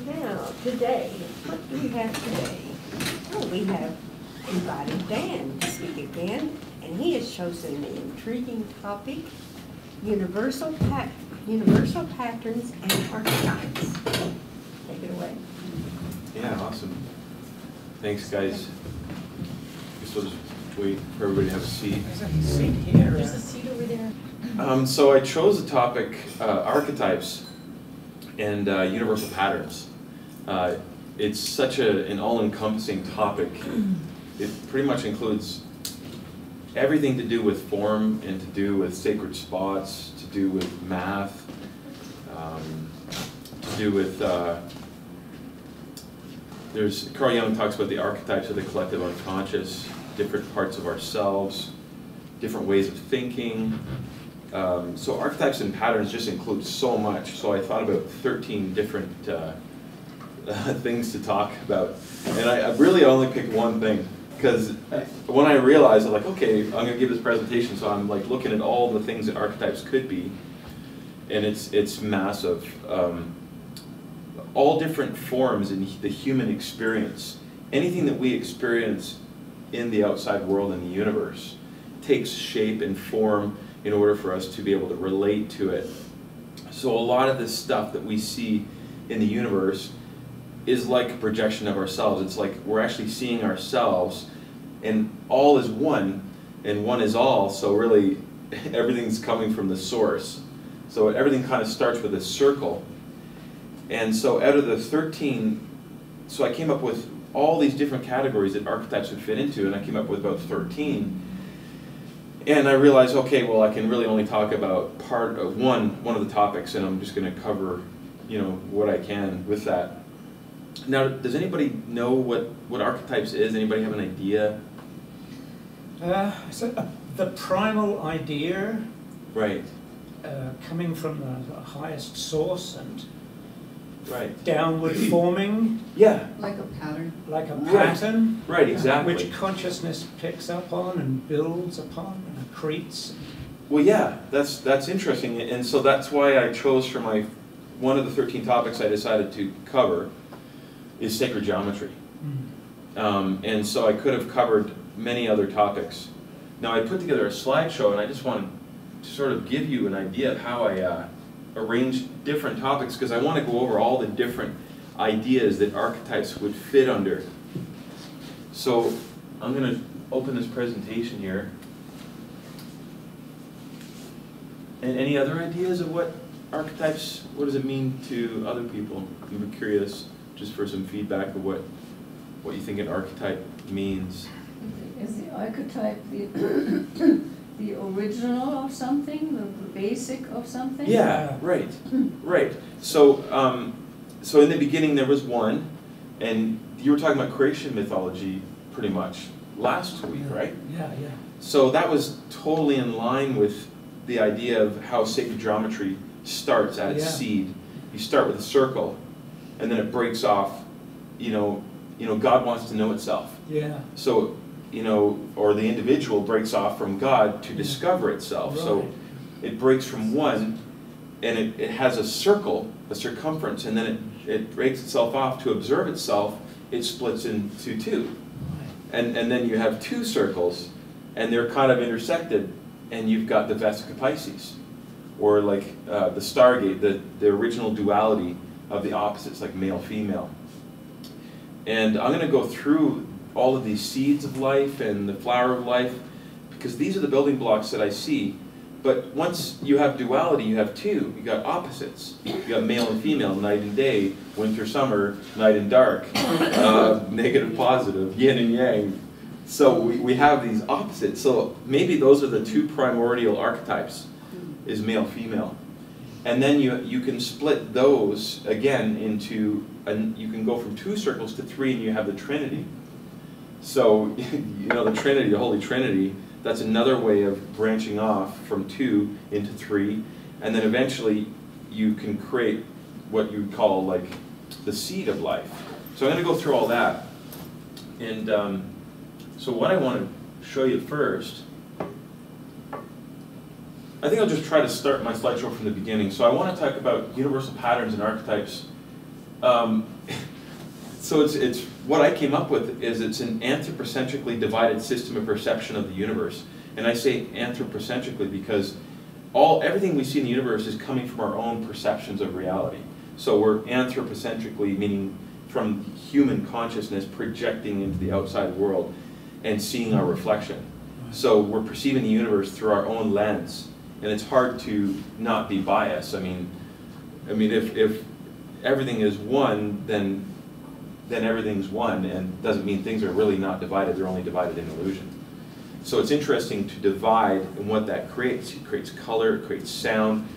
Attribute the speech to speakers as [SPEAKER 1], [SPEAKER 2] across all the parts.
[SPEAKER 1] Now, today, what do we have today? Oh, we have invited Dan to speak again, and he has chosen the intriguing topic, universal patterns and archetypes. Take it away.
[SPEAKER 2] Yeah, awesome. Thanks, guys. Guess we'll just wait for everybody to have a seat.
[SPEAKER 3] There's a seat here.
[SPEAKER 4] There's a seat over there.
[SPEAKER 2] So I chose the topic archetypes and universal patterns. It's such an all-encompassing topic. It pretty much includes everything to do with form and to do with sacred spots, to do with math, to do with, Carl Jung talks about the archetypes of the collective unconscious, different parts of ourselves, different ways of thinking. So archetypes and patterns just include so much. So I thought about 13 different things to talk about. And I really only picked one thing. Because when I realized, I'm like, okay, I'm going to give this presentation, so I'm like looking at all the things that archetypes could be. And it's massive. All different forms in the human experience. Anything that we experience in the outside world and the universe takes shape and form in order for us to be able to relate to it. So a lot of this stuff that we see in the universe is like a projection of ourselves. It's like we're actually seeing ourselves, and all is one, and one is all, so really everything's coming from the source. So everything kind of starts with a circle. And so out of the 13, so I came up with all these different categories that archetypes would fit into, and I came up with about 13. And I realized, okay, well, I can really only talk about part of one of the topics, and I'm just going to cover, what I can with that. Now, does anybody know what archetypes is? Anybody have an idea?
[SPEAKER 3] So the primal idea,
[SPEAKER 2] Right.
[SPEAKER 3] Coming from the highest source and
[SPEAKER 2] Right.
[SPEAKER 3] downward forming,
[SPEAKER 2] Yeah.
[SPEAKER 4] Like a pattern.
[SPEAKER 3] like a pattern,
[SPEAKER 2] Right, exactly.
[SPEAKER 3] which consciousness picks up on and builds upon and accretes.
[SPEAKER 2] Well, yeah, that's interesting, and so that's why I chose for one of the 13 topics I decided to cover is sacred geometry. And so I could have covered many other topics. Now I put together a slideshow, and I just want to sort of give you an idea of how I arrange different topics, because I want to go over all the different ideas that archetypes would fit under. So I'm going to open this presentation here. And any other ideas of what archetypes, what does it mean to other people? I'm curious, just for some feedback of what you think an archetype means.
[SPEAKER 5] Is the archetype the original of something, the basic of something?
[SPEAKER 2] Yeah, right, right. So, so in the beginning there was one, and you were talking about creation mythology pretty much last week, right?
[SPEAKER 3] Yeah, yeah.
[SPEAKER 2] So that was totally in line with the idea of how sacred geometry starts at its seed. You start with a circle, and then it breaks off. God wants to know itself.
[SPEAKER 3] Yeah.
[SPEAKER 2] So, or the individual breaks off from God to discover itself.
[SPEAKER 3] Right.
[SPEAKER 2] So it breaks from one, and it has a circle, a circumference, and then it breaks itself off to observe itself. It splits into two.
[SPEAKER 3] Right.
[SPEAKER 2] And then you have two circles, and they're kind of intersected, and you've got the Vesica Pisces, or like the Stargate, the original duality of the opposites, like male-female. And I'm going to go through all of these seeds of life and the flower of life, because these are the building blocks that I see. But once you have duality, you have two. You got opposites. You got male and female, night and day, winter, summer, night and dark, negative, positive, yin and yang. So we have these opposites. So maybe those are the two primordial archetypes, is male, female. And then you can split those again into, you can go from two circles to three, and you have the Trinity. So, the Trinity, the Holy Trinity, that's another way of branching off from two into three. And then eventually you can create what you would call like the seed of life. So I'm going to go through all that. And so what I want to show you first, I think I'll just try to start my slideshow from the beginning. So I want to talk about universal patterns and archetypes So it's what I came up with is it's an anthropocentrically divided system of perception of the universe. And I say anthropocentrically because everything we see in the universe is coming from our own perceptions of reality. So we're anthropocentrically, meaning from human consciousness projecting into the outside world and seeing our reflection. So we're perceiving the universe through our own lens, and it's hard to not be biased. I mean, if everything is one, then everything's one, and doesn't mean things are really not divided. They're only divided in illusion. So it's interesting to divide, and what that creates. It creates color, it creates sound,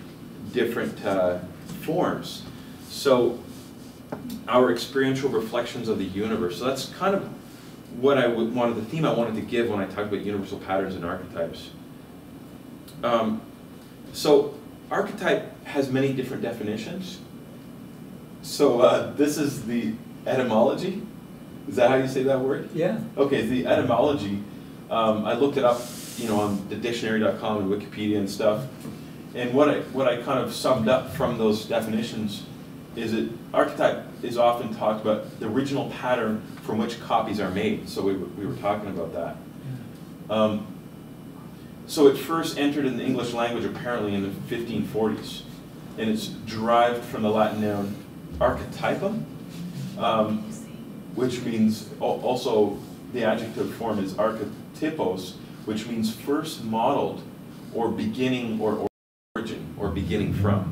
[SPEAKER 2] different forms. So our experiential reflections of the universe. So that's kind of what the theme I wanted to give when I talk about universal patterns and archetypes. So archetype has many different definitions. So this is the etymology. Is that how you say that word?
[SPEAKER 3] Yeah.
[SPEAKER 2] Okay, the etymology. I looked it up, on the dictionary.com and Wikipedia and stuff. And what I kind of summed up from those definitions is that archetype is often talked about the original pattern from which copies are made. So we were talking about that.
[SPEAKER 3] Yeah.
[SPEAKER 2] So it first entered in the English language apparently in the 1540s. And it's derived from the Latin noun archetypum, which means also the adjective form is archetypos, which means first modeled or beginning or origin or beginning from.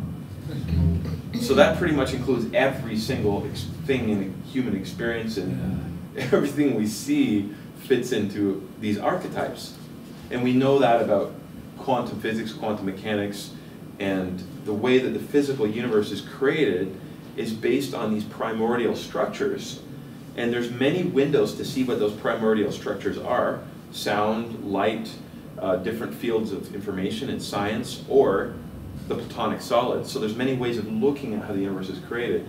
[SPEAKER 2] So that pretty much includes every single thing in a human experience, and everything we see fits into these archetypes. And we know that about quantum physics, quantum mechanics, and the way that the physical universe is created is based on these primordial structures. And there's many windows to see what those primordial structures are: sound, light, different fields of information in science, or the Platonic solids. So there's many ways of looking at how the universe is created.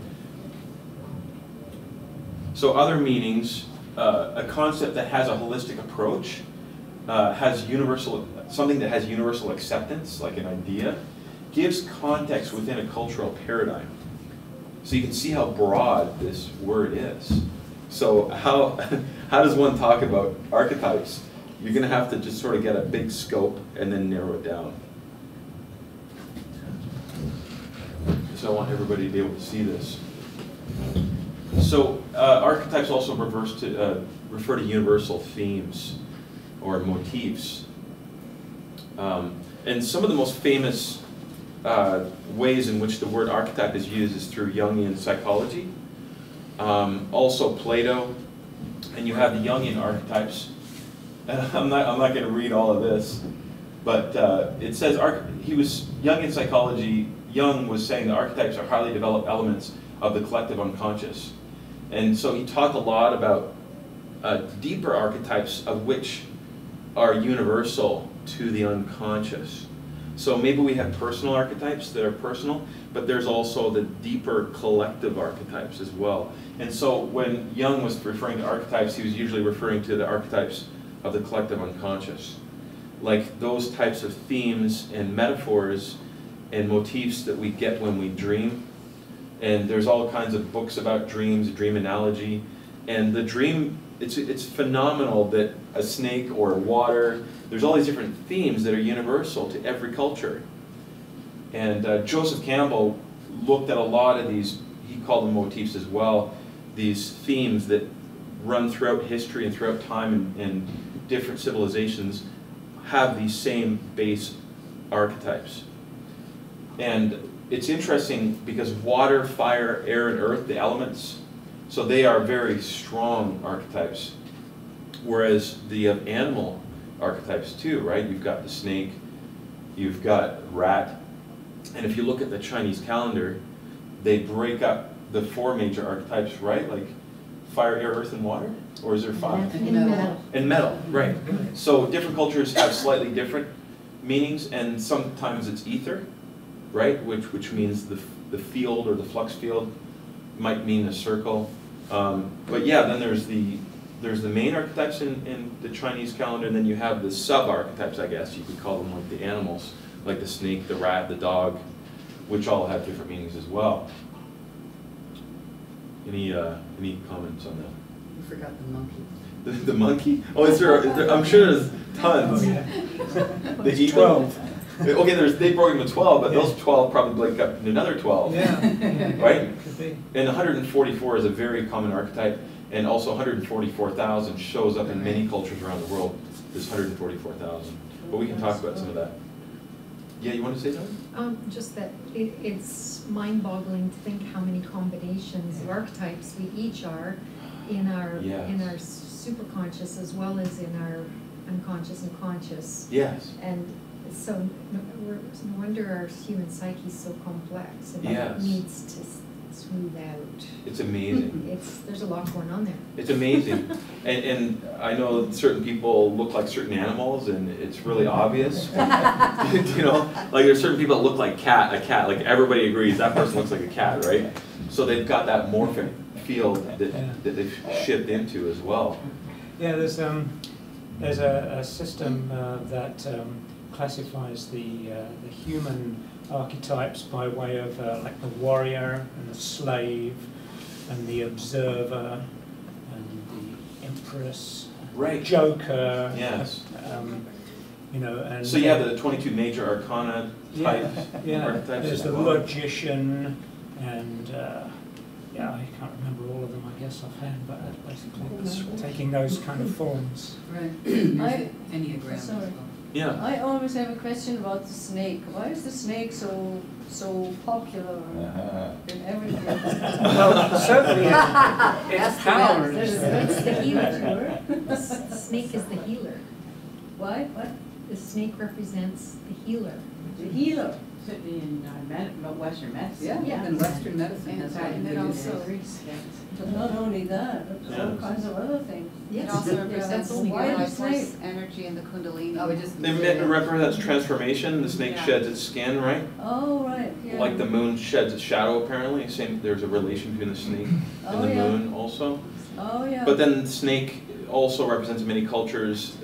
[SPEAKER 2] So other meanings, a concept that has a holistic approach, something that has universal acceptance, like an idea, gives context within a cultural paradigm. So you can see how broad this word is. So how does one talk about archetypes? You're going to have to just sort of get a big scope and then narrow it down. So I want everybody to be able to see this. So archetypes also refer to universal themes or motifs. And some of the most famous ways in which the word archetype is used is through Jungian psychology. Also Plato, and you have the Jungian archetypes. And I'm not going to read all of this, but it says Jungian psychology. Jung was saying that archetypes are highly developed elements of the collective unconscious, and so he talked a lot about deeper archetypes of which are universal to the unconscious. So maybe we have personal archetypes that are personal, but there's also the deeper collective archetypes as well. And so when Jung was referring to archetypes, he was usually referring to the archetypes of the collective unconscious, like those types of themes and metaphors and motifs that we get when we dream. And there's all kinds of books about dreams, dream analogy, and the dream, it's phenomenal that a snake or water, there's all these different themes that are universal to every culture. And Joseph Campbell looked at a lot of these, he called them motifs as well, these themes that run throughout history and throughout time, and different civilizations have these same base archetypes. And it's interesting because water, fire, air, and earth, the elements, so they are very strong archetypes. Whereas the animal archetypes too, right? You've got the snake, you've got rat, and if you look at the Chinese calendar, they break up the 4 major archetypes, right? Like fire, air, earth, and water? Or is there 5?
[SPEAKER 5] And metal.
[SPEAKER 2] And metal, right. So different cultures have slightly different meanings, and sometimes it's ether, right? Which means the field or the flux field might mean a circle. But yeah, then there's the main archetypes in the Chinese calendar, and then you have the sub-archetypes, I guess you could call them, like the animals, like the snake, the rat, the dog, which all have different meanings as well. Any comments on that?
[SPEAKER 4] You forgot the monkey.
[SPEAKER 2] The monkey? Oh, is there, I'm sure there's tons.
[SPEAKER 3] Oh, yeah.
[SPEAKER 2] The
[SPEAKER 3] It's
[SPEAKER 2] eagle?
[SPEAKER 3] 12.
[SPEAKER 2] Okay, they broke them to 12, but
[SPEAKER 3] Yeah.
[SPEAKER 2] those 12 probably break up into another 12.
[SPEAKER 3] Yeah.
[SPEAKER 2] Right?
[SPEAKER 3] Could be.
[SPEAKER 2] And 144 is a very common archetype, and also 144,000 shows up in many cultures around the world. There's 144,000. But we can talk about some of that. Yeah, you want to say something?
[SPEAKER 6] Just that it's mind-boggling to think how many combinations of archetypes we each are in our superconscious as well as in our unconscious and conscious.
[SPEAKER 2] Yes.
[SPEAKER 6] And so no wonder our human psyche is so complex and
[SPEAKER 2] Yes.
[SPEAKER 6] it needs to smooth out.
[SPEAKER 2] It's amazing.
[SPEAKER 6] There's a lot going on there.
[SPEAKER 2] It's amazing. And I know certain people look like certain animals, and it's really obvious. You know, like there's certain people that look like a cat, like everybody agrees that person looks like a cat, right? So they've got that morphic field that they've shipped into as well.
[SPEAKER 3] Yeah, there's a system that classifies the human archetypes by way of like the warrior and the slave and the observer and the empress,
[SPEAKER 2] Right.
[SPEAKER 3] joker.
[SPEAKER 2] Yes.
[SPEAKER 3] You know, and
[SPEAKER 2] So you have the 22 major arcana type archetypes
[SPEAKER 3] there's
[SPEAKER 2] as
[SPEAKER 3] the
[SPEAKER 2] well.
[SPEAKER 3] logician and yeah, I can't remember all of them, I guess, offhand, but basically it's taking those kind of forms.
[SPEAKER 4] Right. There's the Enneagram as
[SPEAKER 5] Sorry.
[SPEAKER 4] well.
[SPEAKER 2] Yeah.
[SPEAKER 5] I always have a question about the snake. Why is the snake so popular in everything?
[SPEAKER 3] Well, certainly its power is
[SPEAKER 6] It's the
[SPEAKER 3] there.
[SPEAKER 6] healer. The snake is the healer.
[SPEAKER 5] Why? What?
[SPEAKER 6] The snake represents the healer.
[SPEAKER 5] The healer.
[SPEAKER 7] Certainly in Western medicine.
[SPEAKER 4] Yeah, in Western medicine, that's what
[SPEAKER 7] And
[SPEAKER 4] it
[SPEAKER 7] then
[SPEAKER 4] is.
[SPEAKER 7] also,
[SPEAKER 5] But not only that, but all
[SPEAKER 2] Yes.
[SPEAKER 5] kinds of other things.
[SPEAKER 8] It also represents
[SPEAKER 6] that's only
[SPEAKER 5] why
[SPEAKER 8] the
[SPEAKER 5] the
[SPEAKER 8] life force
[SPEAKER 5] snake?
[SPEAKER 8] energy and the kundalini.
[SPEAKER 4] Oh, it just.
[SPEAKER 2] It represents transformation. The snake
[SPEAKER 8] Yeah.
[SPEAKER 2] sheds its skin, right?
[SPEAKER 5] Oh, right, yeah.
[SPEAKER 2] Like the moon sheds its shadow, apparently. Same. There's a relation between the snake and
[SPEAKER 5] Oh,
[SPEAKER 2] the
[SPEAKER 5] yeah.
[SPEAKER 2] moon also.
[SPEAKER 5] Oh, yeah.
[SPEAKER 2] But then the snake also represents in many cultures,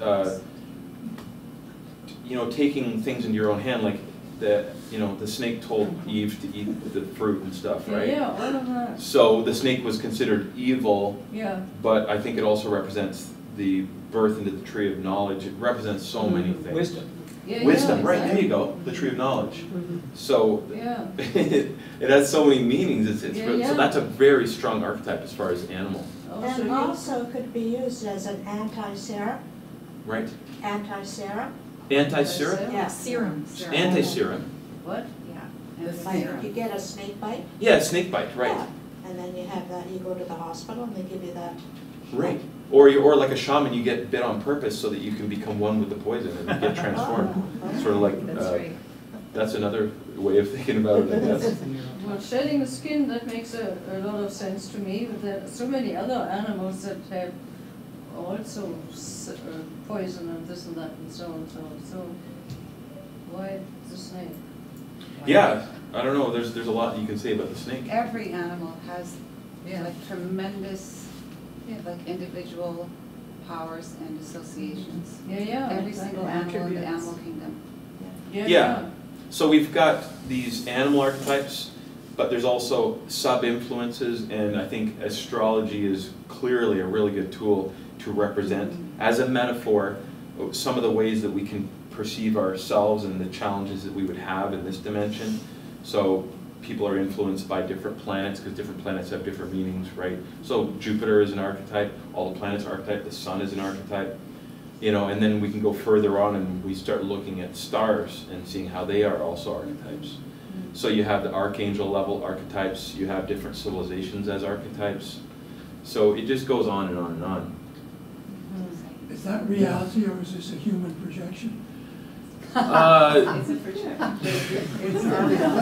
[SPEAKER 2] you know, taking things into your own hand, like the snake told Eve to eat the fruit and stuff, right?
[SPEAKER 5] Yeah, all of that.
[SPEAKER 2] So the snake was considered evil,
[SPEAKER 5] Yeah.
[SPEAKER 2] but I think it also represents the birth into the tree of knowledge. It represents so many things.
[SPEAKER 3] Wisdom.
[SPEAKER 5] Yeah,
[SPEAKER 2] Wisdom,
[SPEAKER 5] yeah,
[SPEAKER 2] right, there you
[SPEAKER 5] exactly.
[SPEAKER 2] go, the tree of knowledge. So
[SPEAKER 5] Yeah.
[SPEAKER 2] it has so many meanings.
[SPEAKER 5] Yeah,
[SPEAKER 2] So
[SPEAKER 5] yeah.
[SPEAKER 2] that's a very strong archetype as far as animal,
[SPEAKER 5] Also,
[SPEAKER 9] And
[SPEAKER 5] you-
[SPEAKER 9] also could be used as an anti-serum,
[SPEAKER 2] right?
[SPEAKER 9] anti-serum.
[SPEAKER 2] Anti-serum?
[SPEAKER 9] Yeah.
[SPEAKER 6] Serum.
[SPEAKER 2] Anti-serum.
[SPEAKER 5] What?
[SPEAKER 8] Yeah.
[SPEAKER 7] The
[SPEAKER 9] Like
[SPEAKER 7] serum.
[SPEAKER 9] you get a snake bite.
[SPEAKER 2] Yeah, snake bite, right.
[SPEAKER 9] Yeah. And then you have that, you go to the hospital and they give you that.
[SPEAKER 2] Right. Or like a shaman, you get bit on purpose so that you can become one with the poison and you get transformed.
[SPEAKER 9] Oh.
[SPEAKER 2] Sort of like,
[SPEAKER 6] That's right.
[SPEAKER 2] that's another way of thinking about it, I guess.
[SPEAKER 5] Well, shedding the skin, that makes a lot of sense to me, but there are so many other animals that have also poison and this and that and so on, so why the snake?
[SPEAKER 2] Yeah, I don't know, there's a lot you can say about the snake.
[SPEAKER 8] Every animal has
[SPEAKER 4] Yeah.
[SPEAKER 8] like tremendous, like individual powers and associations.
[SPEAKER 5] Yeah,
[SPEAKER 8] Every
[SPEAKER 5] exactly.
[SPEAKER 8] single animal in the
[SPEAKER 5] Attributes.
[SPEAKER 8] animal kingdom.
[SPEAKER 2] Yeah. So we've got these animal archetypes, but there's also sub-influences, and I think astrology is clearly a really good tool to represent, as a metaphor, some of the ways that we can perceive ourselves and the challenges that we would have in this dimension. So people are influenced by different planets, because different planets have different meanings, right? So Jupiter is an archetype, all the planets are archetype, the sun is an archetype. You know, and then we can go further on and we start looking at stars and seeing how they are also archetypes. So you have the archangel level archetypes, you have different civilizations as archetypes. So it just goes on and on and on.
[SPEAKER 10] Is that reality or is this a human projection?
[SPEAKER 7] It's a projection.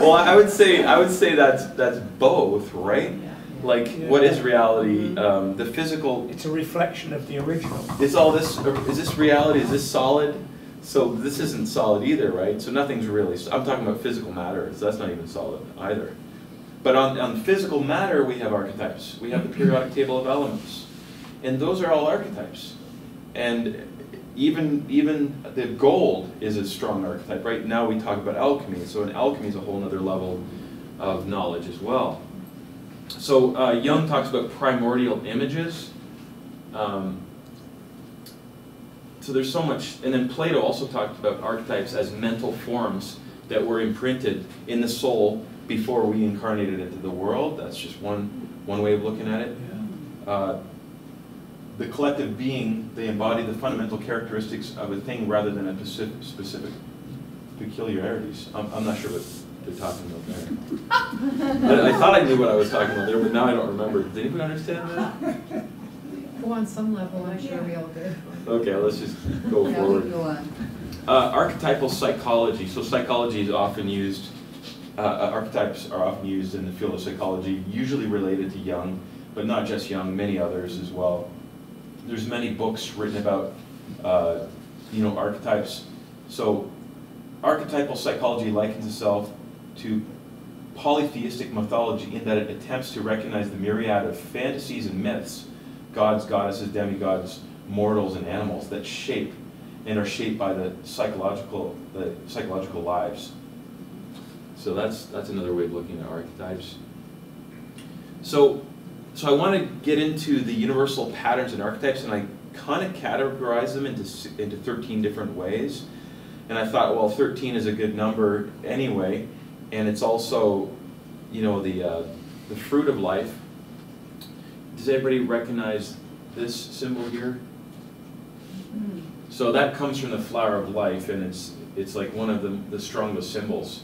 [SPEAKER 2] Well, I would say that's both, right? Like, what is reality? The physical.
[SPEAKER 3] It's a reflection of the original.
[SPEAKER 2] Is all this? Is this reality? Is this solid? So this isn't solid either, right? So nothing's really. I'm talking about physical matter. So that's not even solid either. But on physical matter, we have archetypes. We have the periodic table of elements, and those are all archetypes. And even the gold is a strong archetype. Right now we talk about alchemy. So in alchemy is a whole other level of knowledge as well. So Jung talks about primordial images. So there's so much, and then Plato also talked about archetypes as mental forms that were imprinted in the soul before we incarnated into the world. That's just one way of looking at it. The collective being, they embody the fundamental characteristics of a thing rather than a specific peculiarities. I'm not sure what they're talking about there. I thought I knew what I was talking about there, but now I don't remember. Does anybody understand that?
[SPEAKER 6] Well, on some level, I'm sure we all do.
[SPEAKER 2] Okay, let's just go forward.
[SPEAKER 8] Go on.
[SPEAKER 2] Archetypal psychology. So psychology is often used, archetypes are often used in the field of psychology, usually related to Jung, but not just Jung, many others as well. There's many books written about, archetypes. So archetypal psychology likens itself to polytheistic mythology in that it attempts to recognize the myriad of fantasies and myths, gods, goddesses, demigods, mortals, and animals that shape and are shaped by the psychological lives. So that's another way of looking at archetypes. So I want to get into the universal patterns and archetypes, and I kind of categorize them into 13 different ways. And I thought, well, 13 is a good number anyway, and it's also, the fruit of life. Does everybody recognize this symbol here? So that comes from the flower of life, and it's like one of the strongest symbols.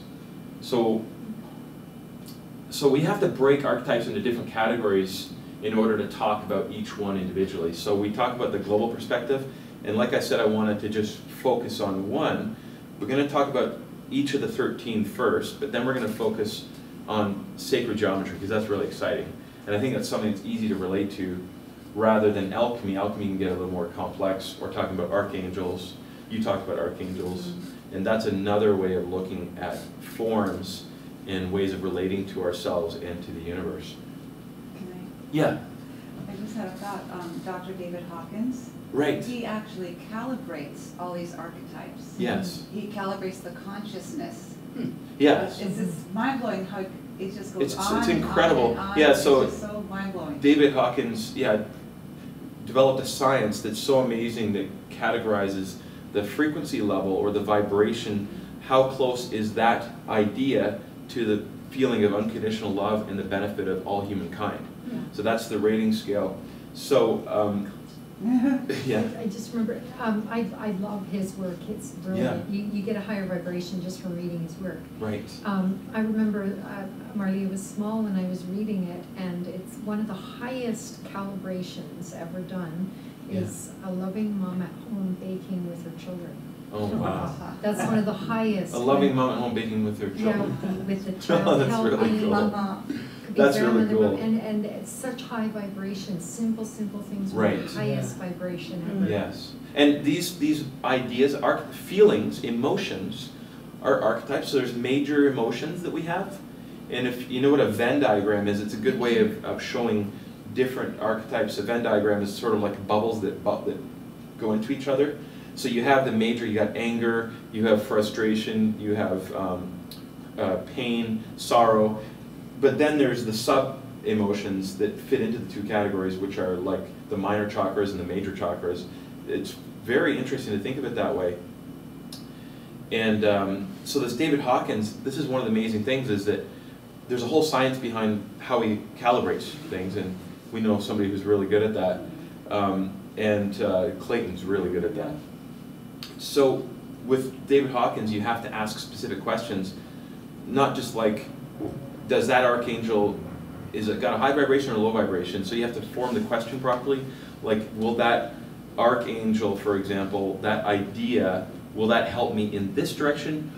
[SPEAKER 2] So we have to break archetypes into different categories in order to talk about each one individually. So we talk about the global perspective, and like I said, I wanted to just focus on one. We're going to talk about each of the 13 first, but then we're going to focus on sacred geometry, because that's really exciting. And I think that's something that's easy to relate to, rather than alchemy. Alchemy can get a little more complex. We're talking about archangels. You talked about archangels. And that's another way of looking at forms and ways of relating to ourselves and to the universe.
[SPEAKER 8] Can
[SPEAKER 2] Yeah.
[SPEAKER 8] I just had a thought. Dr. David Hawkins.
[SPEAKER 2] Right.
[SPEAKER 8] He actually calibrates all these archetypes.
[SPEAKER 2] Yes.
[SPEAKER 8] He calibrates the consciousness.
[SPEAKER 2] Yes.
[SPEAKER 8] It's just mind-blowing how it just goes
[SPEAKER 2] It's
[SPEAKER 8] on
[SPEAKER 2] incredible.
[SPEAKER 8] and on.
[SPEAKER 2] Yeah,
[SPEAKER 8] It's
[SPEAKER 2] so
[SPEAKER 8] just so mind-blowing.
[SPEAKER 2] David Hawkins, developed a science that's so amazing that categorizes the frequency level or the vibration. How close is that idea to the feeling of unconditional love and the benefit of all humankind?
[SPEAKER 8] Yeah.
[SPEAKER 2] So that's the rating scale. So, yeah.
[SPEAKER 6] I just remember, I love his work. It's brilliant. You get a higher vibration just from reading his work.
[SPEAKER 2] Right.
[SPEAKER 6] I remember, Marley, was small when I was reading it, and it's one of the highest calibrations ever done is a loving mom at home baking with her children.
[SPEAKER 2] Oh, wow.
[SPEAKER 6] That's one of the highest.
[SPEAKER 2] A loving mom at home baking with her children.
[SPEAKER 6] Yeah, with the child
[SPEAKER 2] That's
[SPEAKER 6] helping.
[SPEAKER 2] really cool.
[SPEAKER 6] Mama.
[SPEAKER 2] That's really cool.
[SPEAKER 6] And it's such high vibration, simple things
[SPEAKER 2] Right.
[SPEAKER 6] with the highest vibration ever.
[SPEAKER 2] Yes. And these ideas, feelings, emotions, are archetypes. So there's major emotions that we have. And if you know what a Venn diagram is, it's a good way of showing different archetypes. A Venn diagram is sort of like bubbles that go into each other. So you have the major, you got anger, you have frustration, you have pain, sorrow. But then there's the sub-emotions that fit into the two categories, which are like the minor chakras and the major chakras. It's very interesting to think of it that way. And so this David Hawkins, this is one of the amazing things, is that there's a whole science behind how he calibrates things, and we know somebody who's really good at that. Clayton's really good at that. So with David Hawkins, you have to ask specific questions, not just like, does that archangel, is it got a high vibration or low vibration? So you have to form the question properly. Like, will that archangel, for example, that idea, will that help me in this direction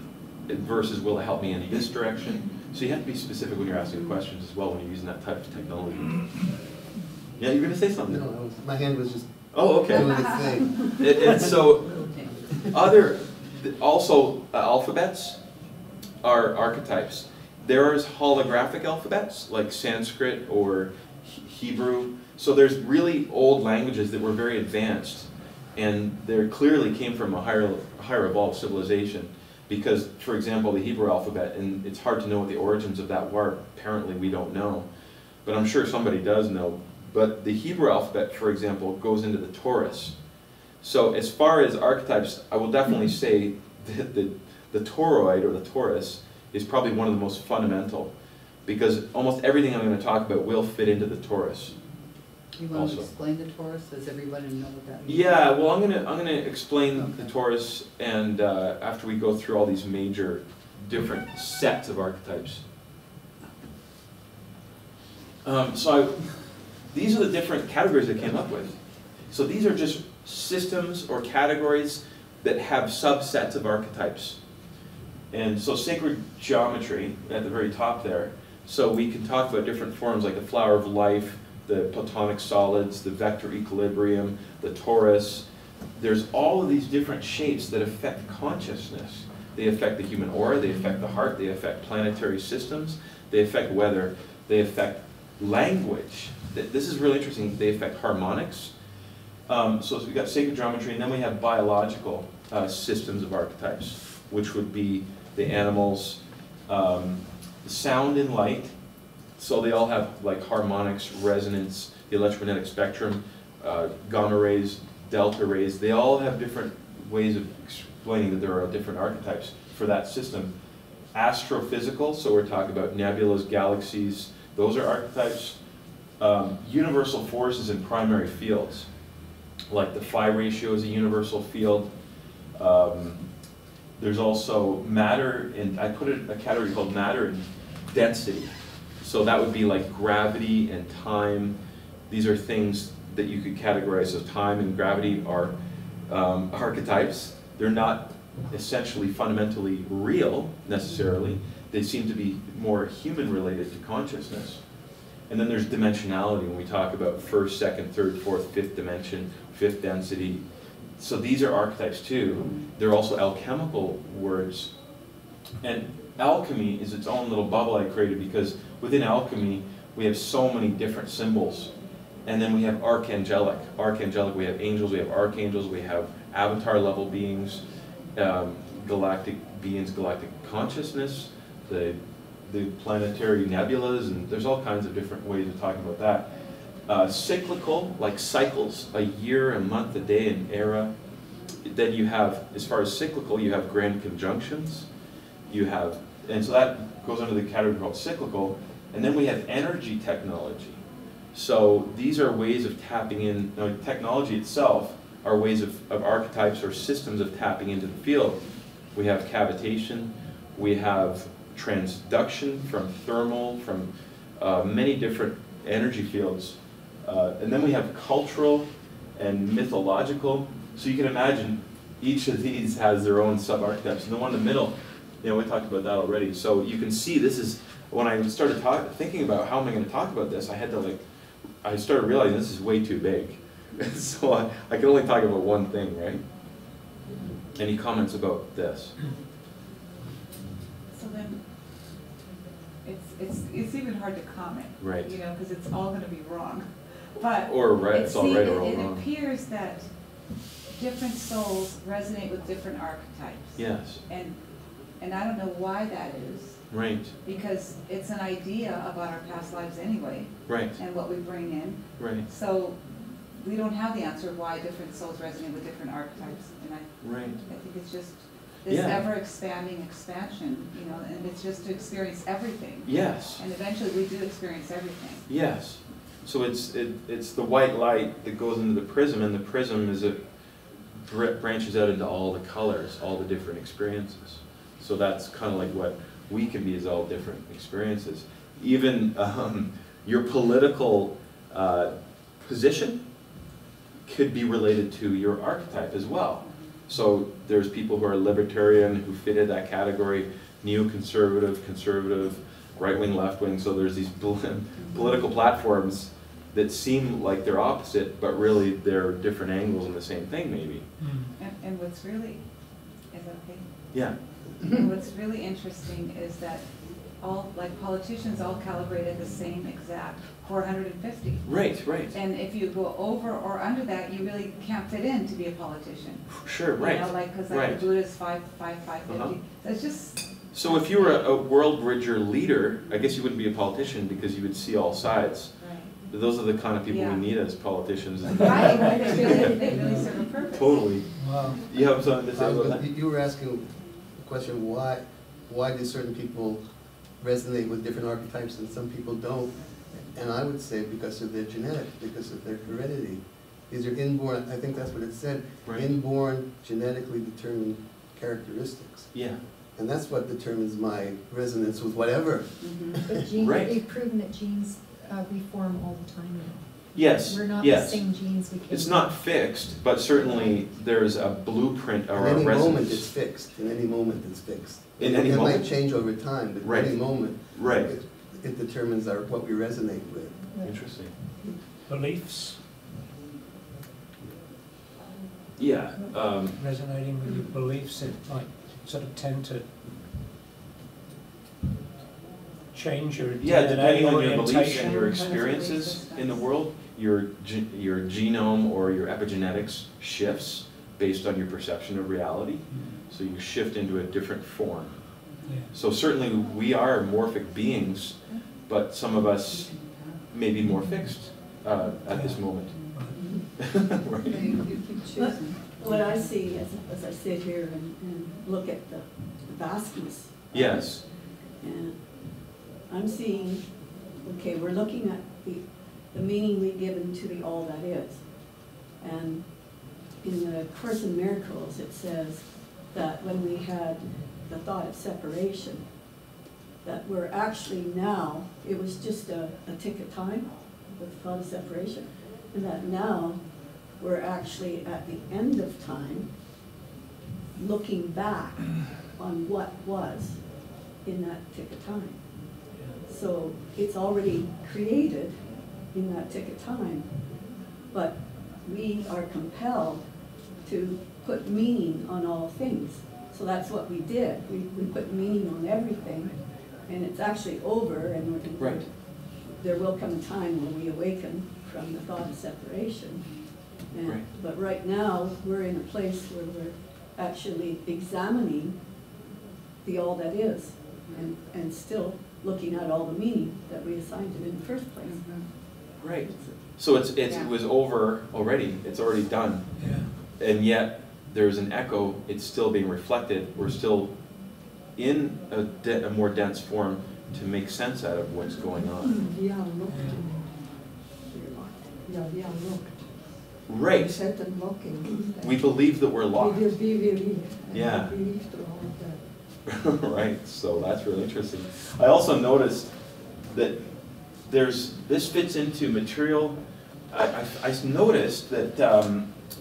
[SPEAKER 2] versus will it help me in this direction? So you have to be specific when you're asking questions as well when you're using that type of technology. Yeah, you're going to say something?
[SPEAKER 11] No, my hand was just
[SPEAKER 2] doing
[SPEAKER 11] its thing.
[SPEAKER 2] And so, alphabets are archetypes. There's holographic alphabets, like Sanskrit or Hebrew. So there's really old languages that were very advanced, and they clearly came from a higher evolved civilization. Because, for example, the Hebrew alphabet, and it's hard to know what the origins of that were. Apparently, we don't know. but I'm sure somebody does know. But the Hebrew alphabet, for example, goes into the Taurus. So as far as archetypes, I will definitely say that the toroid, or the Taurus, is probably one of the most fundamental, because almost everything I'm going to talk about will fit into the Taurus.
[SPEAKER 4] You want
[SPEAKER 2] Also.
[SPEAKER 4] to explain the Taurus? Does everybody know what that means?
[SPEAKER 2] Yeah, well, I'm gonna explain the Taurus, and after we go through all these major different sets of archetypes. These are the different categories I came up with. So these are just systems or categories that have subsets of archetypes. And so sacred geometry at the very top there. So we can talk about different forms like the flower of life, the platonic solids, the vector equilibrium, the torus. There's all of these different shapes that affect consciousness. They affect the human aura, they affect the heart, they affect planetary systems, they affect weather, they affect language. This is really interesting. They affect harmonics. So we've got sacred geometry, and then we have biological systems of archetypes, which would be the animals, the sound and light. So they all have like harmonics, resonance, the electromagnetic spectrum, gamma rays, delta rays. They all have different ways of explaining that there are different archetypes for that system. Astrophysical, so we're talking about nebulas, galaxies, those are archetypes. Universal forces and primary fields, like the phi ratio is a universal field. There's also matter, and I put it a category called matter and density. So that would be like gravity and time. These are things that you could categorize as time and gravity are archetypes. They're not essentially fundamentally real necessarily. They seem to be more human related to consciousness. And then there's dimensionality when we talk about first, second, third, fourth, fifth dimension, fifth density. So these are archetypes too. They're also alchemical words. And alchemy is its own little bubble I created because within alchemy we have so many different symbols. And then we have archangelic. Archangelic, we have angels, we have archangels, we have avatar level beings, galactic beings, galactic consciousness, the planetary nebulas, and there's all kinds of different ways of talking about that. Cyclical, like cycles, a year, a month, a day, an era. Then you have, as far as cyclical, you have grand conjunctions. You have, and so that goes under the category called cyclical. And then we have energy technology. So these are ways of tapping in, technology itself are ways of archetypes or systems of tapping into the field. We have cavitation, we have transduction from thermal, from many different energy fields. And then we have cultural and mythological. So you can imagine each of these has their own sub-archetypes. And the one in the middle, we talked about that already. So you can see this is, when I started thinking about how am I going to talk about this, I started realizing this is way too big. So I can only talk about one thing, right? Any comments about this?
[SPEAKER 8] So then, it's even hard to comment,
[SPEAKER 2] right?
[SPEAKER 8] Because it's all going to be wrong. But
[SPEAKER 2] or right, it's all right or all
[SPEAKER 8] it
[SPEAKER 2] wrong.
[SPEAKER 8] It appears that different souls resonate with different archetypes.
[SPEAKER 2] Yes.
[SPEAKER 8] And I don't know why that is.
[SPEAKER 2] Right.
[SPEAKER 8] Because it's an idea about our past lives anyway.
[SPEAKER 2] Right.
[SPEAKER 8] And what we bring in.
[SPEAKER 2] Right.
[SPEAKER 8] So we don't have the answer of why different souls resonate with different archetypes. And I think it's just this ever-expanding expansion, and it's just to experience everything.
[SPEAKER 2] Yes.
[SPEAKER 8] And eventually we do experience everything.
[SPEAKER 2] Yes. So it's the white light that goes into the prism, and the prism is branches out into all the colors, all the different experiences. So that's kind of like what we can be, is all different experiences. Even your political position could be related to your archetype as well. So there's people who are libertarian who fit in that category, neoconservative, conservative, right-wing, left-wing. So there's these political platforms that seem like they're opposite, but really they're different angles in the same thing, maybe.
[SPEAKER 8] And what's really, is that okay?
[SPEAKER 2] Yeah.
[SPEAKER 8] And what's really interesting is that all, like politicians, all calibrate at the same exact 450.
[SPEAKER 2] Right.
[SPEAKER 8] And if you go over or under that, you really can't fit in to be a politician.
[SPEAKER 2] Sure, right.
[SPEAKER 8] Because the Buddha's 550. So it's just
[SPEAKER 2] So if you were a world bridger leader, I guess you wouldn't be a politician because you would see all sides.
[SPEAKER 8] Right.
[SPEAKER 2] Those are the kind of people
[SPEAKER 8] Yeah.
[SPEAKER 2] we need as politicians.
[SPEAKER 8] Right, they really serve a purpose.
[SPEAKER 2] Totally.
[SPEAKER 3] Wow.
[SPEAKER 2] You have something to say about that?
[SPEAKER 11] You were asking the question, why do certain people resonate with different archetypes and some people don't? And I would say because of their genetics, because of their heredity. These are inborn, I think that's what it said,
[SPEAKER 2] Right.
[SPEAKER 11] inborn, genetically determined characteristics.
[SPEAKER 2] Yeah.
[SPEAKER 11] And that's what determines my resonance with whatever.
[SPEAKER 6] But genes,
[SPEAKER 2] Right.
[SPEAKER 6] they've proven that genes reform all the time now.
[SPEAKER 2] Yes.
[SPEAKER 6] We're not
[SPEAKER 2] yes.
[SPEAKER 6] the same genes we came
[SPEAKER 2] It's
[SPEAKER 6] from.
[SPEAKER 2] not fixed, but certainly there's a blueprint or
[SPEAKER 11] In
[SPEAKER 2] a
[SPEAKER 11] any moment it's
[SPEAKER 2] resonance.
[SPEAKER 11] fixed, in any moment it's fixed.
[SPEAKER 2] In any
[SPEAKER 11] That
[SPEAKER 2] moment?
[SPEAKER 11] might change over time, but
[SPEAKER 2] Right.
[SPEAKER 11] in any moment,
[SPEAKER 2] Right.
[SPEAKER 11] it determines what we resonate with.
[SPEAKER 2] Interesting.
[SPEAKER 3] Beliefs,
[SPEAKER 2] Yeah.
[SPEAKER 3] resonating with your beliefs, it might sort of tend to change your
[SPEAKER 2] Yeah,
[SPEAKER 3] DNA
[SPEAKER 2] depending on your beliefs
[SPEAKER 3] orientation.
[SPEAKER 2] and your experiences in the world, your genome or your epigenetics shifts based on your perception of reality. So you shift into a different form.
[SPEAKER 3] Yeah.
[SPEAKER 2] So certainly we are morphic beings, but some of us may be more fixed at this moment. Right.
[SPEAKER 5] You keep choosing.
[SPEAKER 12] What I see as I sit here and look at the vastness.
[SPEAKER 2] Yes.
[SPEAKER 12] And I'm seeing, okay, we're looking at the meaning we've given to the all that is. And in the Course in Miracles, it says that when we had the thought of separation, that we're actually now, it was just a tick of time with the thought of separation, and that now we're actually at the end of time looking back on what was in that tick of time. So it's already created in that tick of time, but we are compelled to put meaning on all things. So that's what we did. We put meaning on everything, and it's actually over, and
[SPEAKER 2] Right.
[SPEAKER 12] there will come a time when we awaken from the thought of separation. And,
[SPEAKER 2] Right.
[SPEAKER 12] But right now, we're in a place where we're actually examining the all that is, and still looking at all the meaning that we assigned it in the first place.
[SPEAKER 2] Right. So it
[SPEAKER 8] Yeah.
[SPEAKER 2] was over already. It's already done.
[SPEAKER 3] Yeah.
[SPEAKER 2] And yet there's an echo. It's still being reflected. We're still in a more dense form to make sense out of what's going on. Right. We believe that we're locked. Yeah. Right. So that's really interesting. I also noticed that this fits into material. I noticed that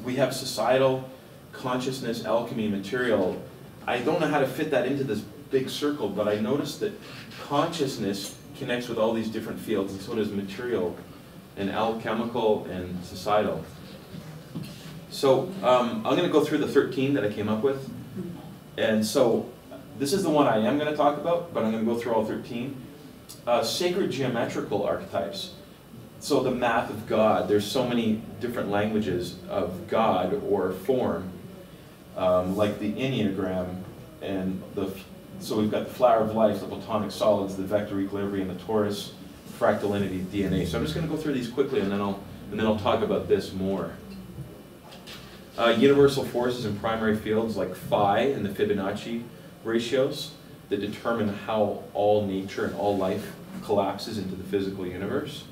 [SPEAKER 2] we have societal consciousness, alchemy, material. I don't know how to fit that into this big circle, but I noticed that consciousness connects with all these different fields, and so does material, and alchemical, and societal. So I'm going to go through the 13 that I came up with. And so this is the one I am going to talk about, but I'm going to go through all 13. Sacred geometrical archetypes. So the math of God, there's so many different languages of God or form, like the Enneagram, and so we've got the flower of life, the platonic solids, the vector equilibrium, the torus, fractal entity, DNA. So I'm just going to go through these quickly, and then I'll talk about this more. Universal forces and primary fields like phi and the Fibonacci ratios that determine how all nature and all life collapses into the physical universe.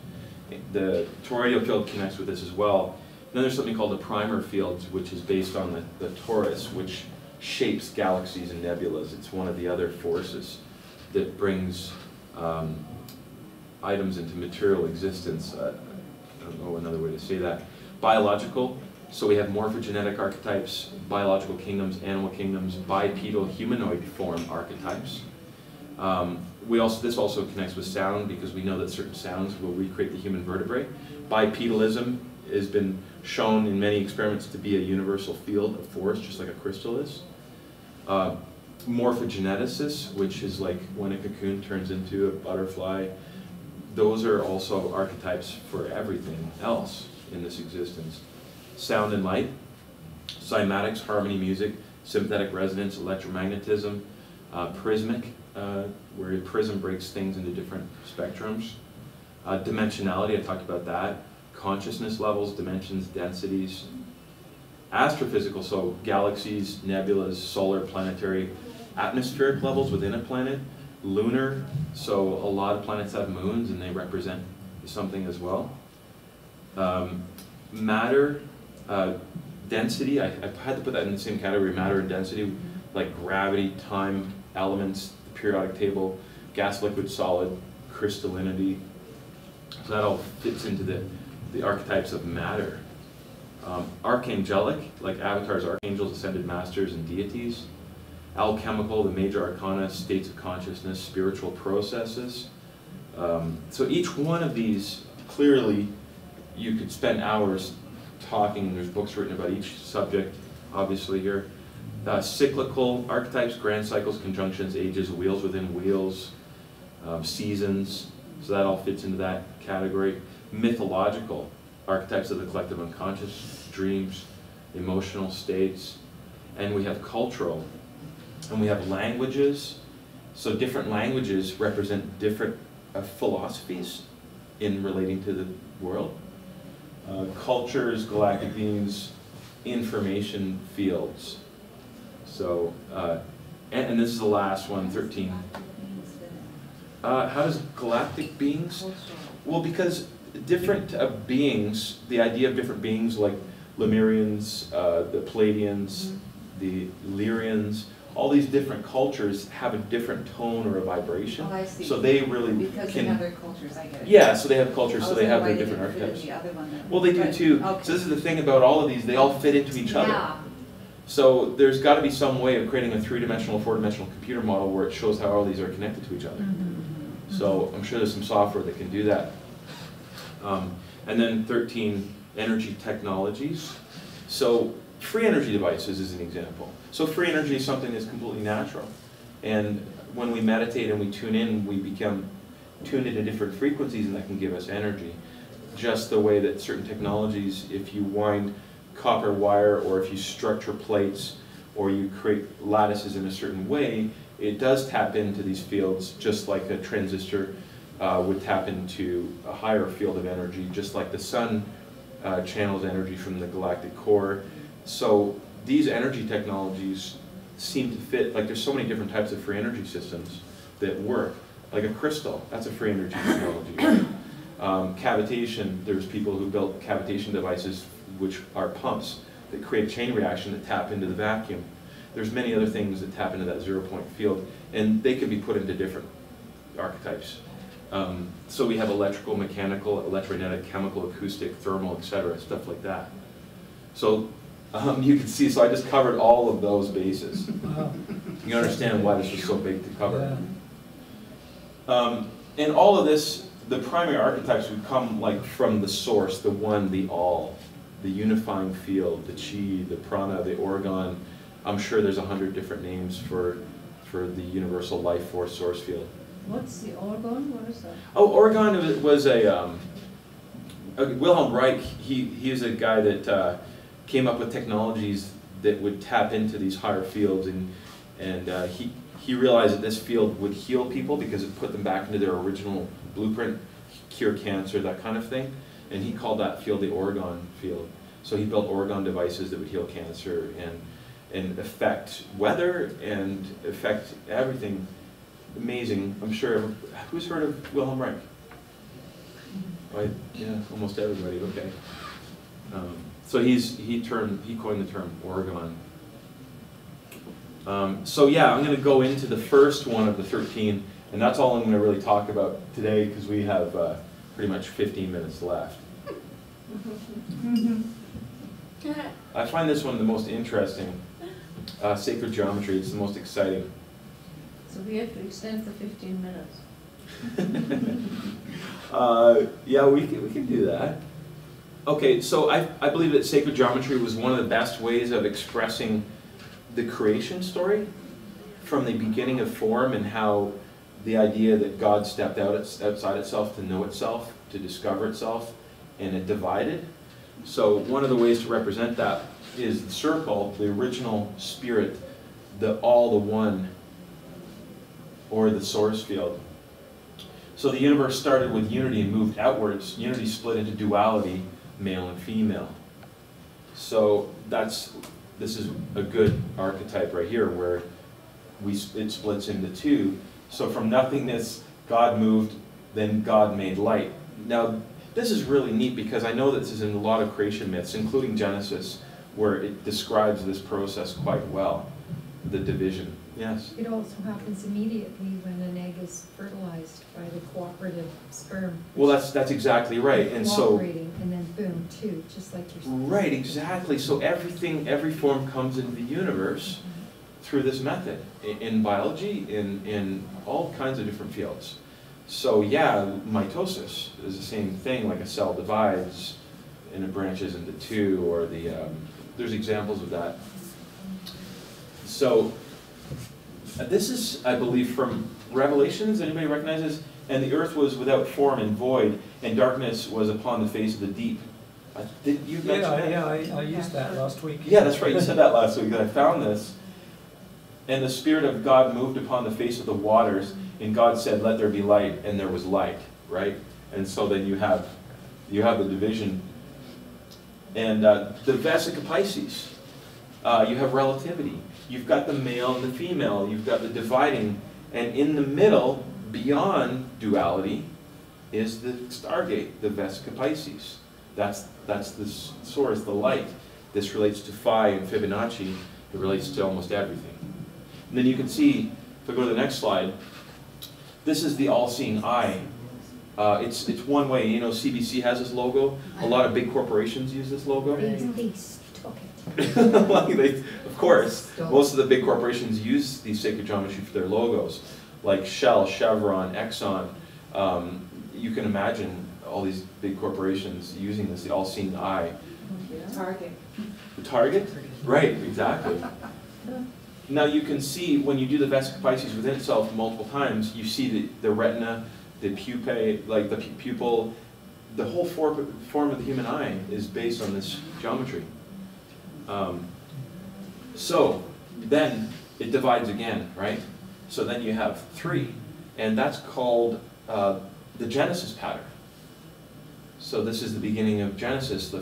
[SPEAKER 2] The toroidal field connects with this as well. Then there's something called the primer fields, which is based on the torus, which shapes galaxies and nebulas. It's one of the other forces that brings items into material existence. I don't know another way to say that. Biological. So we have morphogenetic archetypes, biological kingdoms, animal kingdoms, bipedal humanoid form archetypes. This also connects with sound because we know that certain sounds will recreate the human vertebrae. Bipedalism has been shown in many experiments to be a universal field of force, just like a crystal is. Morphogenesis, which is like when a cocoon turns into a butterfly. Those are also archetypes for everything else in this existence. Sound and light, cymatics, harmony, music, sympathetic resonance, electromagnetism, Prismic, where a prism breaks things into different spectrums. Dimensionality, I talked about that. Consciousness levels, dimensions, densities. Astrophysical, so galaxies, nebulas, solar, planetary, atmospheric levels within a planet. Lunar, so a lot of planets have moons and they represent something as well. Matter, density, I had to put that in the same category, matter and density, like gravity, time, elements, the periodic table, gas, liquid, solid, crystallinity. So that all fits into the archetypes of matter. Archangelic, like avatars, archangels, ascended masters, and deities. Alchemical, the major arcana, states of consciousness, spiritual processes. So each one of these, clearly, you could spend hours talking. There's books written about each subject, obviously here. Cyclical archetypes, grand cycles, conjunctions, ages, wheels within wheels, seasons. So that all fits into that category. Mythological archetypes of the collective unconscious, dreams, emotional states. And we have cultural. And we have languages. So different languages represent different philosophies in relating to the world. Cultures, galactic beings, information fields. So, and this is the last one, 13. How does galactic beings? Well, because different beings, the idea of different beings like Lemurians, the Palladians, the Lyrians, all these different cultures have a different tone or a vibration.
[SPEAKER 8] Oh, I see.
[SPEAKER 2] So they really
[SPEAKER 8] because they have their cultures, I get it.
[SPEAKER 2] Yeah, so they have cultures, so
[SPEAKER 8] Oh,
[SPEAKER 2] they have their
[SPEAKER 8] why
[SPEAKER 2] different
[SPEAKER 8] didn't it fit
[SPEAKER 2] archetypes.
[SPEAKER 8] in the other one then?
[SPEAKER 2] Well, they do
[SPEAKER 8] But-
[SPEAKER 2] too.
[SPEAKER 8] okay.
[SPEAKER 2] So this is the thing about all of these, they all fit into each other.
[SPEAKER 8] Yeah.
[SPEAKER 2] So there's got to be some way of creating a three-dimensional, four-dimensional computer model where it shows how all these are connected to each other. So I'm sure there's some software that can do that. And then 13, energy technologies. So free energy devices is an example. So free energy is something that's completely natural. And when we meditate and we tune in, we become tuned into different frequencies, and that can give us energy. Just the way that certain technologies, if you wind copper wire, or if you structure plates, or you create lattices in a certain way, it does tap into these fields just like a transistor would tap into a higher field of energy, just like the sun channels energy from the galactic core. So these energy technologies seem to fit, like there's so many different types of free energy systems that work. Like a crystal, that's a free energy technology. Cavitation, there's people who built cavitation devices which are pumps that create a chain reaction that tap into the vacuum. There's many other things that tap into that 0-point field, and they can be put into different archetypes. So we have electrical, mechanical, electromagnetic, chemical, acoustic, thermal, etc., stuff like that. So you can see, so I just covered all of those bases. You understand why this was so big to cover. And all of this, the primary archetypes would come like from the source, the one, the all, the unifying field, the chi, the prana, the organ. I'm sure there's 100 different names for the universal life force source field.
[SPEAKER 5] What's the organ? What is that?
[SPEAKER 2] Oh, organ was a Wilhelm Reich. He was a guy that came up with technologies that would tap into these higher fields, and he realized that this field would heal people because it put them back into their original blueprint, cure cancer, that kind of thing. And he called that field the organ field. So he built organ devices that would heal cancer and affect weather and affect everything. Amazing. I'm sure, who's heard of Wilhelm Reich? Right? Yeah, almost everybody, okay. So he coined the term organ. So yeah, I'm going to go into the first one of the 13, and that's all I'm going to really talk about today because we have pretty much 15 minutes left. I find this one the most interesting. Sacred geometry, it's the most exciting.
[SPEAKER 5] So we have to extend the 15 minutes.
[SPEAKER 2] Yeah, we can do that. Okay, so I believe that sacred geometry was one of the best ways of expressing the creation story from the beginning of form, and how the idea that God stepped out outside itself to know itself, to discover itself, and it divided. So one of the ways to represent that is the circle, the original spirit, the all, the one, or the source field. So the universe started with unity and moved outwards. Unity split into duality, male and female. So this is a good archetype right here where it splits into two. So from nothingness, God moved, then God made light. Now, this is really neat because I know that this is in a lot of creation myths, including Genesis, where it describes this process quite well, the division. Yes?
[SPEAKER 6] It also happens immediately when an egg is fertilized by the cooperative sperm.
[SPEAKER 2] Well, that's exactly right. And so,
[SPEAKER 6] cooperating, and then boom, two, just like you're saying.
[SPEAKER 2] right, exactly. So every form comes into the universe through this method, in biology, in all kinds of different fields. So yeah, mitosis is the same thing, like a cell divides and it branches into two, or there's examples of that. So this is, I believe, from Revelations. Anybody recognize this? And the earth was without form and void, and darkness was upon the face of the deep. Did you mention that?
[SPEAKER 3] Yeah, I used that last week.
[SPEAKER 2] Yeah, that's right. You said that last week, that I found this. And the Spirit of God moved upon the face of the waters, and God said, "Let there be light," and there was light, right? And so then you have the division. And the Vesica Pisces, you have relativity. You've got the male and the female. You've got the dividing. And in the middle, beyond duality, is the Stargate, the Vesica Pisces. That's the source, the light. This relates to Phi and Fibonacci. It relates to almost everything. And then you can see, if I go to the next slide, this is the all-seeing eye. It's one way. You know, CBC has this logo. A lot of big corporations use this logo.
[SPEAKER 6] They took it.
[SPEAKER 2] Of course, most of the big corporations use the sacred geometry for their logos, like Shell, Chevron, Exxon. You can imagine all these big corporations using this, the all-seeing eye.
[SPEAKER 8] Target.
[SPEAKER 2] The target? Right, exactly. Now you can see, when you do the Vesica Pisces within itself multiple times, you see the retina, the pupae, like the pupil, the whole form of the human eye is based on this geometry. So then it divides again, right? So then you have 3, and that's called the Genesis pattern. So this is the beginning of Genesis, the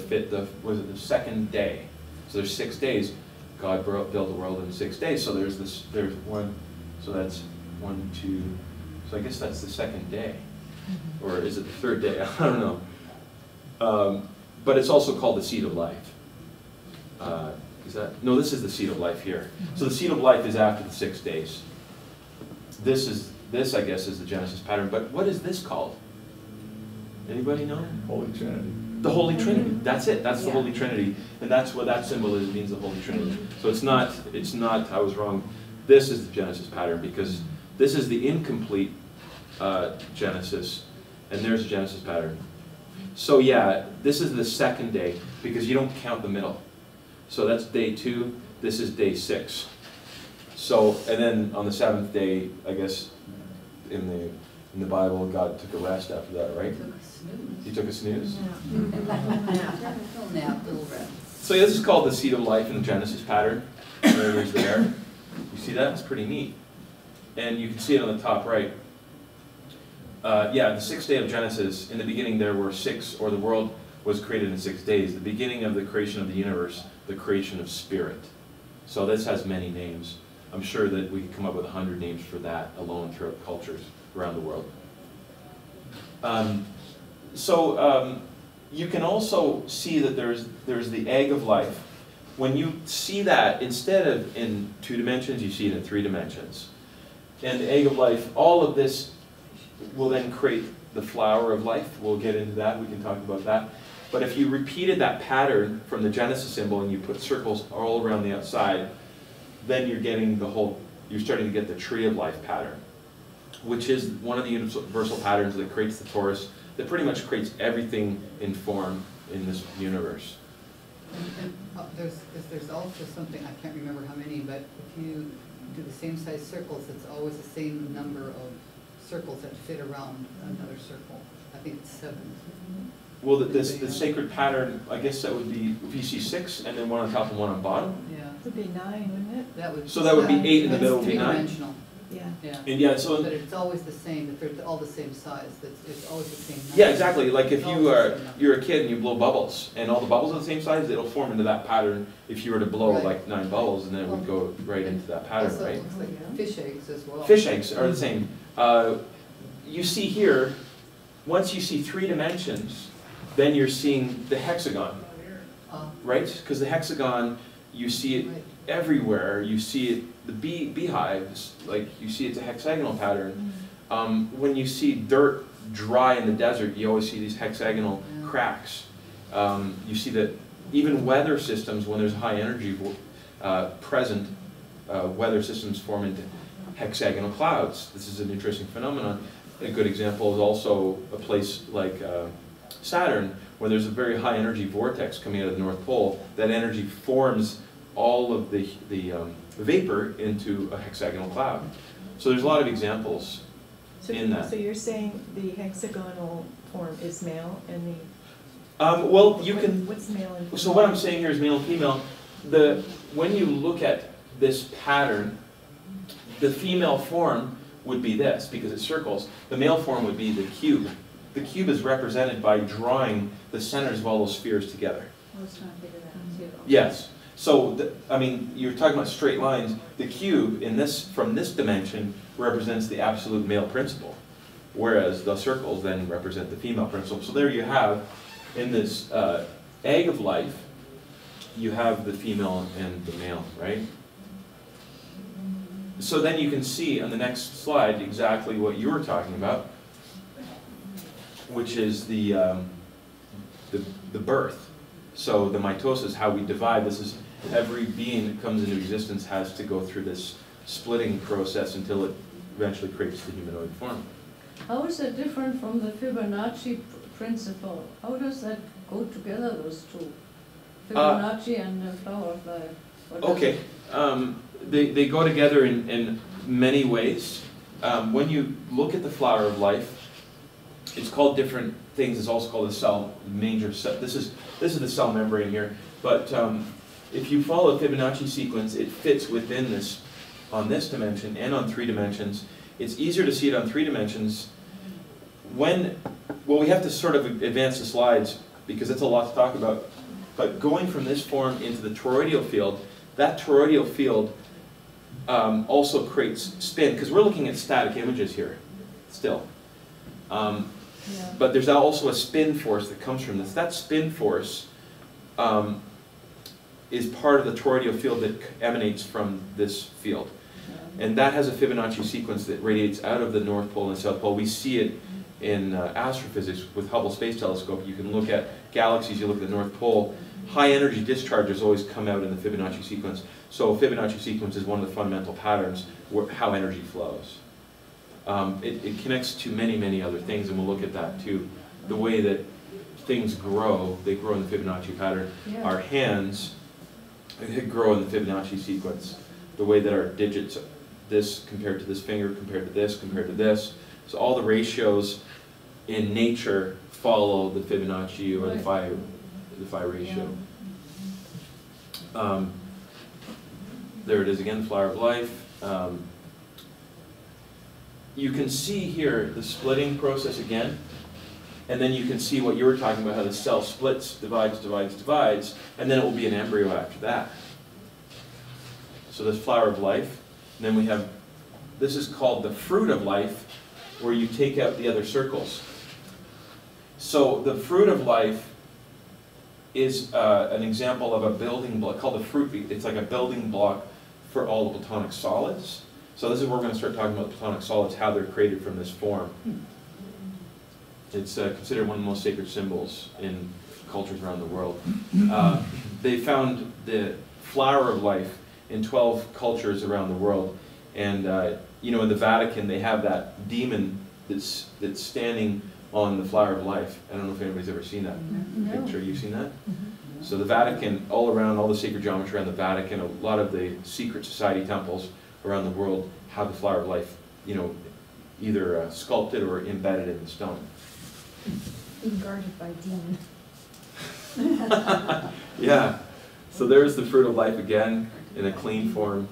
[SPEAKER 2] second day. So there's 6 days. God built the world in 6 days. So there's one. So that's 1, 2. So I guess that's the second day, or is it the third day? I don't know. But it's also called the seed of life. No, this is the seed of life here. So the seed of life is after the 6 days. This I guess is the Genesis pattern. But what is this called? Anybody know?
[SPEAKER 13] Holy Trinity.
[SPEAKER 2] The Holy Trinity. That's it. That's the Holy Trinity, and that's what that symbol is. It means the Holy Trinity. So it's not. I was wrong. This is the Genesis pattern, because this is the incomplete Genesis, and there's the Genesis pattern. So yeah, this is the second day, because you don't count the middle. So that's day 2. This is day 6. So, and then on the 7th day, I guess in the Bible, God took a rest after that, right? He took a snooze. So yeah, this is called the seed of life in the Genesis pattern. There it is there. You see that? It's pretty neat. And you can see it on the top right. Yeah, the 6th day of Genesis, in the beginning there were 6, or the world was created in 6 days. The beginning of the creation of the universe, the creation of spirit. So this has many names. I'm sure that we could come up with 100 names for that alone throughout cultures around the world. You can also see that there's the egg of life. When you see that, instead of in 2 dimensions, you see it in 3 dimensions. And the egg of life, all of this will then create the flower of life. We'll get into that. We can talk about that. But if you repeated that pattern from the Genesis symbol and you put circles all around the outside, then you're starting to get the tree of life pattern, which is one of the universal patterns that creates the torus, that pretty much creates everything in form in this universe.
[SPEAKER 4] And there's also something, I can't remember how many, but if you do the same size circles, it's always the same number of circles that fit around another circle. I think it's 7.
[SPEAKER 2] Well, the sacred pattern, I guess that would be, if you see 6 and then one on top and one on bottom.
[SPEAKER 4] Yeah.
[SPEAKER 7] It would be 9, wouldn't it?
[SPEAKER 4] That would.
[SPEAKER 2] So that would be 8 in the middle, would be 9.
[SPEAKER 4] Three-dimensional.
[SPEAKER 7] Yeah.
[SPEAKER 4] Yeah.
[SPEAKER 2] And yeah, so
[SPEAKER 4] But it's always the same, if they're all the same size, it's always the same number.
[SPEAKER 2] yeah, exactly. Like if
[SPEAKER 4] It's
[SPEAKER 2] you
[SPEAKER 4] always the
[SPEAKER 2] are
[SPEAKER 4] same number.
[SPEAKER 2] you're a kid and you blow bubbles, and all the bubbles are the same size, it'll form into that pattern. If you were to blow
[SPEAKER 4] Right.
[SPEAKER 2] like 9 bubbles, and then it would go right into that pattern,
[SPEAKER 4] Also,
[SPEAKER 2] right?
[SPEAKER 4] it looks like fish eggs as well.
[SPEAKER 2] Fish eggs are the same. You see here, once you see 3 dimensions, then you're seeing the hexagon, right? Because the hexagon, you see it
[SPEAKER 4] Right.
[SPEAKER 2] everywhere. You see it, the beehives, like you see it's a hexagonal pattern. When you see dirt dry in the desert, you always see these hexagonal
[SPEAKER 4] Yeah.
[SPEAKER 2] cracks. You see that even weather systems, when there's high energy present, weather systems form into hexagonal clouds. This is an interesting phenomenon. A good example is also a place like Saturn, where there's a very high energy vortex coming out of the North Pole. That energy forms all of the vapor into a hexagonal cloud. So there's a lot of examples in that.
[SPEAKER 13] So you're saying the hexagonal form is male and the...
[SPEAKER 2] Well, you can...
[SPEAKER 13] What's male and female?
[SPEAKER 2] So what I'm saying here is male and female. When you look at this pattern, the female form would be this, because it's circles. The male form would be the cube. The cube is represented by drawing the centers of all those spheres together.
[SPEAKER 8] I was trying to figure that out too.
[SPEAKER 2] Yes. So, I mean, you're talking about straight lines. The cube, from this dimension, represents the absolute male principle, whereas the circles then represent the female principle. So there you have, in this egg of life, you have the female and the male, right? So then you can see on the next slide exactly what you were talking about, which is the birth. So the mitosis, how we divide. This is every being that comes into existence has to go through this splitting process until it eventually creates the humanoid form.
[SPEAKER 5] How is that different from the Fibonacci principle? How does that go together, those two? Fibonacci and the flower of life.
[SPEAKER 2] Okay, they go together in many ways. When you look at the flower of life, it's called different things. It's also called a cell, major cell. This is the cell membrane here. But if you follow the Fibonacci sequence, it fits within this, on this dimension and on 3 dimensions. It's easier to see it on 3 dimensions. Well, we have to sort of advance the slides because it's a lot to talk about. But going from this form into the toroidal field, that toroidal field also creates spin, because we're looking at static images here still. But there's also a spin force that comes from this. That spin force is part of the toroidal field that emanates from this field. And that has a Fibonacci sequence that radiates out of the North Pole and South Pole. We see it in astrophysics with Hubble Space Telescope. You can look at galaxies, you look at the North Pole. High energy discharges always come out in the Fibonacci sequence. So a Fibonacci sequence is one of the fundamental patterns how energy flows. It connects to many, many other things, and we'll look at that too. The way that things grow, they grow in the Fibonacci pattern.
[SPEAKER 5] Yeah.
[SPEAKER 2] Our hands grow in the Fibonacci sequence. The way that our digits, this compared to this finger, compared to this, compared to this. So all the ratios in nature follow the Fibonacci or the phi ratio. There it is again, flower of life. You can see here the splitting process again, and then you can see what you were talking about, how the cell splits, divides, divides, divides, and then it will be an embryo after that. So this flower of life, and then we have, this is called the fruit of life, where you take out the other circles. So the fruit of life is an example of a building block called the fruit. It's like a building block for all the platonic solids. So this is where we're going to start talking about platonic solids, how they're created from this form. It's considered one of the most sacred symbols in cultures around the world. They found the flower of life in 12 cultures around the world. And you know, in the Vatican, they have that demon that's standing on the flower of life. I don't know if anybody's ever seen that picture. You've seen that? So the Vatican, all around, all the sacred geometry around the Vatican, a lot of the secret society temples around the world have the flower of life, you know, either sculpted or embedded in the stone.
[SPEAKER 6] Being guarded by demon.
[SPEAKER 2] Yeah. So there's the fruit of life again in a clean form.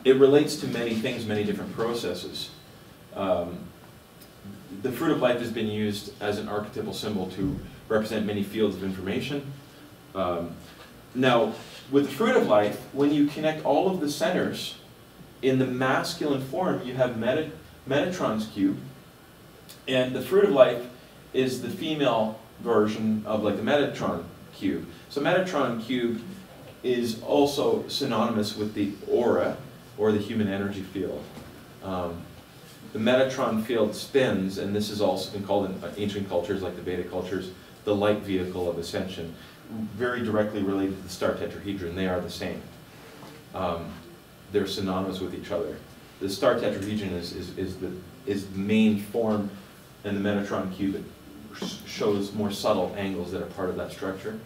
[SPEAKER 2] It relates to many things, many different processes. The fruit of life has been used as an archetypal symbol to represent many fields of information. Now, with the fruit of life, when you connect all of the centers, in the masculine form, you have Metatron's cube, and the fruit of life is the female version of like the Metatron cube. So Metatron cube is also synonymous with the aura, or the human energy field. The Metatron field spins, and this has also been called in ancient cultures, like the Vedic cultures, the light vehicle of ascension. Very directly related to the star tetrahedron, they are the same. They're synonymous with each other. The star tetrahedron is the main form, and the Metatron cube shows more subtle angles that are part of that structure.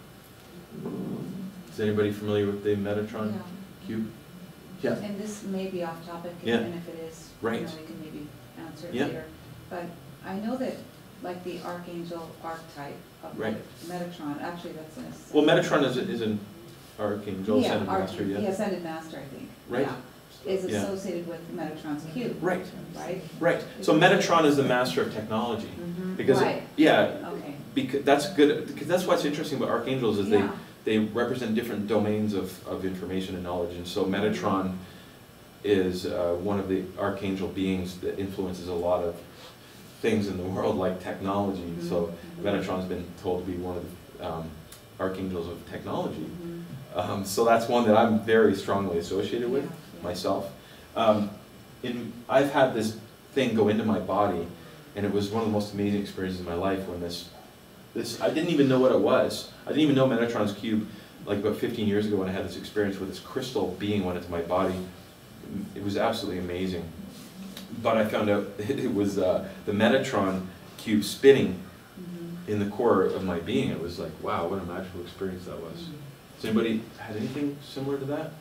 [SPEAKER 2] Is anybody familiar with the Metatron cube? Yeah.
[SPEAKER 8] And this may be off topic,
[SPEAKER 2] Yeah.
[SPEAKER 8] and if it is,
[SPEAKER 2] Right.
[SPEAKER 8] we can maybe answer it
[SPEAKER 2] Yeah.
[SPEAKER 8] later. But I know that, like the Archangel archetype of
[SPEAKER 2] Right.
[SPEAKER 8] Metatron, actually that's an
[SPEAKER 2] Well, Metatron is an Archangel,
[SPEAKER 8] yeah,
[SPEAKER 2] Ascended Master, yeah.
[SPEAKER 8] the Ascended Master, I think.
[SPEAKER 2] Right.
[SPEAKER 8] Yeah. Is
[SPEAKER 2] Yeah.
[SPEAKER 8] associated with Metatron's cube.
[SPEAKER 2] Right.
[SPEAKER 8] Right?
[SPEAKER 2] Right. So Metatron is the master of technology. Because,
[SPEAKER 8] Right.
[SPEAKER 2] yeah,
[SPEAKER 8] Okay.
[SPEAKER 2] because that's good, because that's what's interesting about Archangels is
[SPEAKER 8] Yeah.
[SPEAKER 2] they represent different domains of information and knowledge. And so Metatron is one of the Archangel beings that influences a lot of things in the world, like technology. So Metatron's been told to be one of the Archangels of technology. So that's one that I'm very strongly associated with myself. I've had this thing go into my body, and it was one of the most amazing experiences in my life when this I didn't even know what it was. I didn't even know Metatron's cube, like about 15 years ago when I had this experience where this crystal being went into my body. It was absolutely amazing. But I found out it was the Metatron cube spinning in the core of my being. It was like, wow, what a magical experience that was. Has anybody had anything similar to that?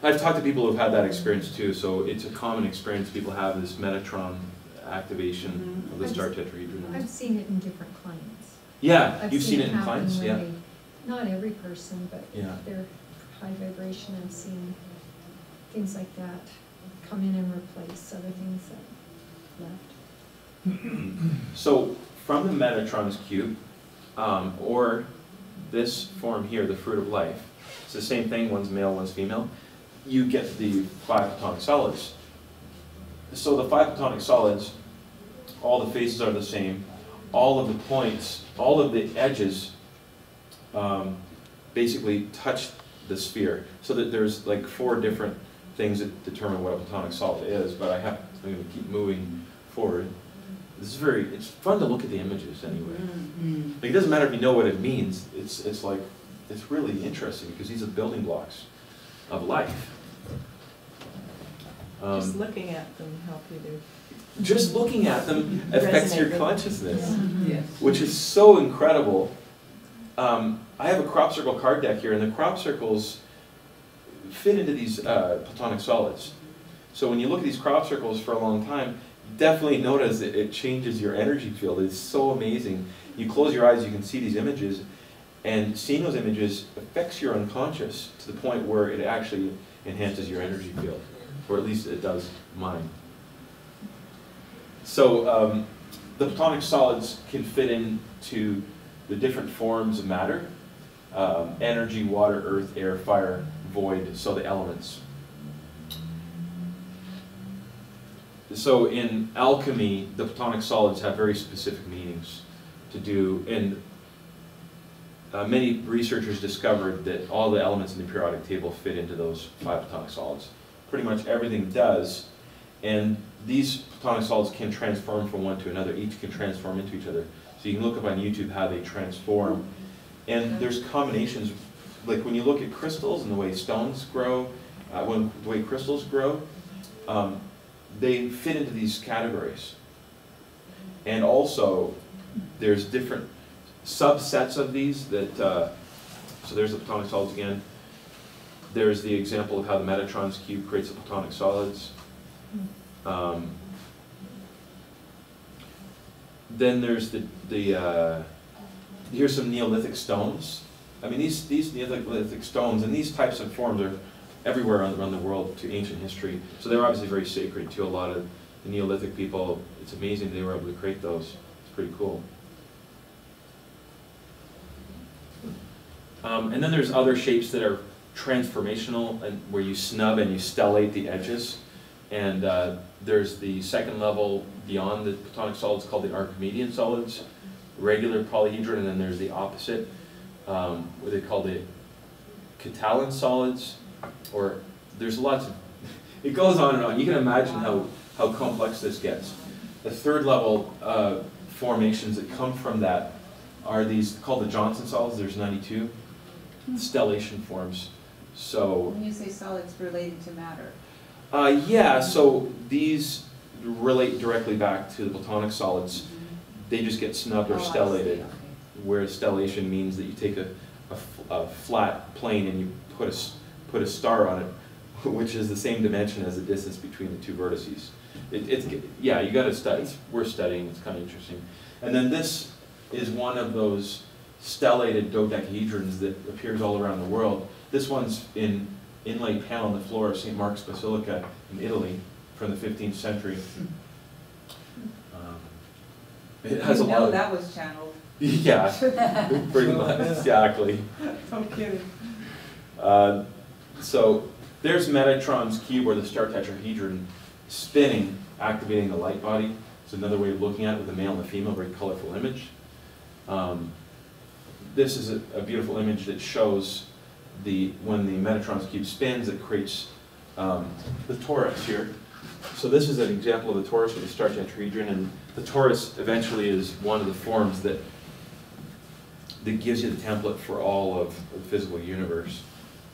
[SPEAKER 2] I've talked to people who've had that experience too, so it's a common experience people have, this Metatron activation of the star tetrahedron.
[SPEAKER 6] I've seen it in different clients.
[SPEAKER 2] Yeah,
[SPEAKER 6] I've
[SPEAKER 2] you've seen it in
[SPEAKER 6] happen
[SPEAKER 2] clients,
[SPEAKER 6] when
[SPEAKER 2] yeah.
[SPEAKER 6] Not every person, but
[SPEAKER 2] Yeah.
[SPEAKER 6] if they're high vibration, I've seen things like that come in and replace other things that left.
[SPEAKER 2] So from the Metatron's cube, or this form here, the fruit of life, it's the same thing, one's male, one's female, you get the 5 platonic solids. So the 5 platonic solids, all the faces are the same, all of the points, all of the edges basically touch the sphere, so that there's like 4 different things that determine what a platonic solid is, but I'm going to keep moving forward. This is it's fun to look at the images anyway. Like, it doesn't matter if you know what it means, it's like, it's really interesting because these are building blocks of life.
[SPEAKER 13] Just looking at them help you to...
[SPEAKER 2] Just looking at them affects your
[SPEAKER 13] Resonate.
[SPEAKER 2] consciousness,
[SPEAKER 4] Yes.
[SPEAKER 2] which is so incredible. I have a crop circle card deck here, and the crop circles fit into these platonic solids. So when you look at these crop circles for a long time, definitely notice that it changes your energy field. It's so amazing. You close your eyes, you can see these images, and seeing those images affects your unconscious to the point where it actually enhances your energy field, or at least it does mine. So the platonic solids can fit into the different forms of matter: energy, water, earth, air, fire, void, so the elements. So in alchemy, the platonic solids have very specific meanings to do, and many researchers discovered that all the elements in the periodic table fit into those 5 platonic solids. Pretty much everything does, and these platonic solids can transform from one to another. Each can transform into each other. So you can look up on YouTube how they transform, and there's combinations. Like when you look at crystals and the way stones grow, the way crystals grow, they fit into these categories. And also, there's different subsets of these that, so there's the platonic solids again. There's the example of how the Metatron's cube creates the platonic solids. Then there's here's some Neolithic stones. I mean, these Neolithic stones and these types of forms everywhere around the world to ancient history. So they're obviously very sacred to a lot of the Neolithic people. It's amazing they were able to create those. It's pretty cool. And then there's other shapes that are transformational, and where you snub and you stellate the edges. And there's the second level beyond the Platonic solids called the Archimedean solids, regular polyhedron, and then there's the opposite, what they call the Catalan solids, or there's lots of, it goes on and on. You can imagine how complex this gets. The third level formations that come from that are these called the Johnson solids. There's 92 stellation forms. So
[SPEAKER 8] when you say solids relating to matter.
[SPEAKER 2] Yeah, so these relate directly back to the Platonic solids. They just get snubbed or stellated, whereas stellation means that you take a flat plane and you put a star on it, which is the same dimension as the distance between the two vertices. Yeah, you got to study. We're studying. It's kind of interesting. And then this is one of those stellated dodecahedrons that appears all around the world. This one's in inlaid panel on the floor of St. Mark's Basilica in Italy from the 15th century. It has a lot of,
[SPEAKER 8] that was channeled.
[SPEAKER 2] Yeah, pretty much, exactly.
[SPEAKER 8] No kidding.
[SPEAKER 2] So there's Metatron's cube, or the star tetrahedron, spinning, activating the light body. It's another way of looking at it with a male and a female, very colorful image. This is a beautiful image that shows when the Metatron's cube spins, it creates the torus here. So this is an example of the torus with the star tetrahedron, and the torus eventually is one of the forms that gives you the template for all of the physical universe.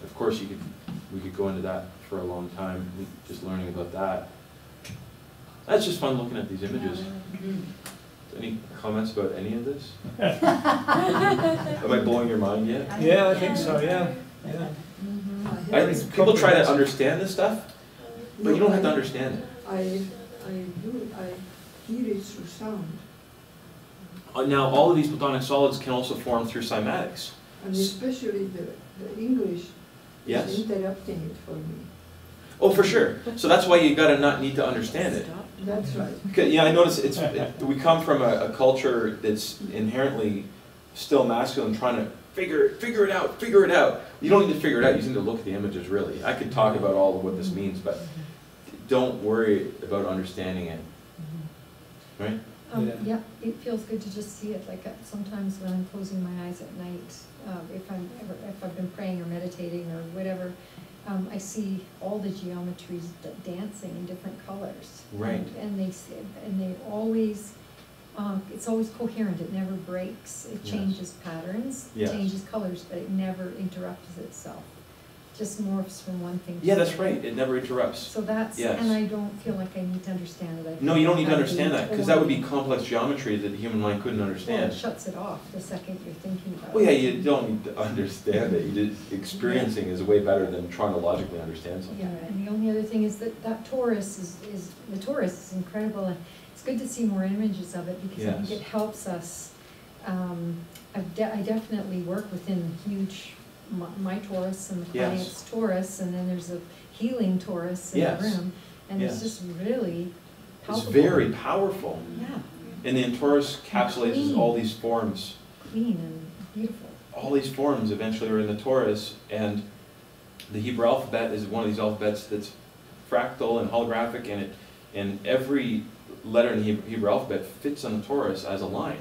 [SPEAKER 2] Of course, we could go into that for a long time, just learning about that. That's just fun looking at these images. Any comments about any of this? Am I blowing your mind yet?
[SPEAKER 3] Yeah, I think so, yeah.
[SPEAKER 2] People try to understand this stuff, but you don't have to understand it.
[SPEAKER 1] I hear it through sound.
[SPEAKER 2] Now, all of these Platonic solids can also form through cymatics.
[SPEAKER 1] And especially the English
[SPEAKER 2] Yes.
[SPEAKER 1] is interrupting it for me.
[SPEAKER 2] Oh, for sure. So that's why you gotta not need to understand it.
[SPEAKER 1] That's right.
[SPEAKER 2] Yeah, I notice we come from a culture that's inherently still masculine, trying to figure it out. You don't need to figure it out, you just need to look at the images, really. I could talk about all of what this means, but don't worry about understanding it. Right?
[SPEAKER 6] Yeah, it feels good to just see it. Like sometimes when I'm closing my eyes at night, if I've been praying or meditating or whatever, I see all the geometries dancing in different colors.
[SPEAKER 2] Right.
[SPEAKER 6] And they always, it's always coherent. It never breaks. It changes patterns,
[SPEAKER 2] Yes.
[SPEAKER 6] changes colors, but it never interrupts itself. Just morphs from one thing to
[SPEAKER 2] Yeah, that's
[SPEAKER 6] another.
[SPEAKER 2] right. It never interrupts.
[SPEAKER 6] So that's,
[SPEAKER 2] Yes.
[SPEAKER 6] and I don't feel like I need to understand it.
[SPEAKER 2] No, you don't need to understand that, because that would be complex geometry that the human mind couldn't
[SPEAKER 6] Well,
[SPEAKER 2] understand.
[SPEAKER 6] it shuts it off the second you're thinking about it.
[SPEAKER 2] Well, yeah, you don't need to understand it. You just experiencing is way better than trying to logically understand something.
[SPEAKER 6] Yeah, and the only other thing is that torus the torus is incredible, and it's good to see more images of it because I think
[SPEAKER 2] Yes.
[SPEAKER 6] it helps us. I definitely work within huge, my torus and the client's torus, and then there's a healing torus in the room, and it's just really palpable.
[SPEAKER 2] It's very powerful.
[SPEAKER 6] Yeah.
[SPEAKER 2] And the torus encapsulates all these forms.
[SPEAKER 6] Clean and beautiful.
[SPEAKER 2] All these forms eventually are in the torus, and the Hebrew alphabet is one of these alphabets that's fractal and holographic, and every letter in the Hebrew alphabet fits on the torus as a line.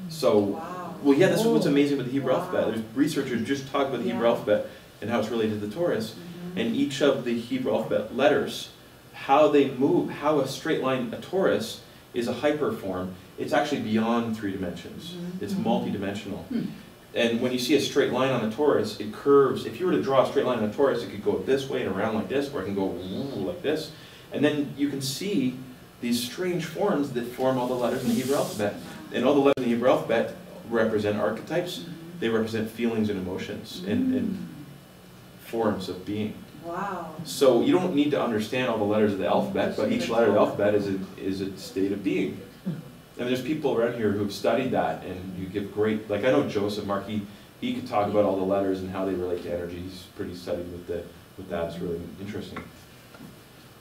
[SPEAKER 2] So, well, yeah, that's what's amazing with the Hebrew alphabet. There's researchers just talk about the Hebrew alphabet and how it's related to the torus, and each of the Hebrew alphabet letters, how they move, how a straight line, a torus, is a hyperform. It's actually beyond 3 dimensions. It's multidimensional. And when you see a straight line on a torus, it curves. If you were to draw a straight line on a torus, it could go this way and around like this, or it can go like this. And then you can see these strange forms that form all the letters in the Hebrew alphabet. And all the letters in the Hebrew alphabet represent archetypes. They represent feelings and emotions and forms of being.
[SPEAKER 8] Wow.
[SPEAKER 2] So you don't need to understand all the letters of the alphabet, but each letter of the alphabet is a state of being. And there's people around here who've studied that, and you give great, like I know Joseph Mark, he could talk about all the letters and how they relate to energy. He's pretty studied with with that. It's really interesting.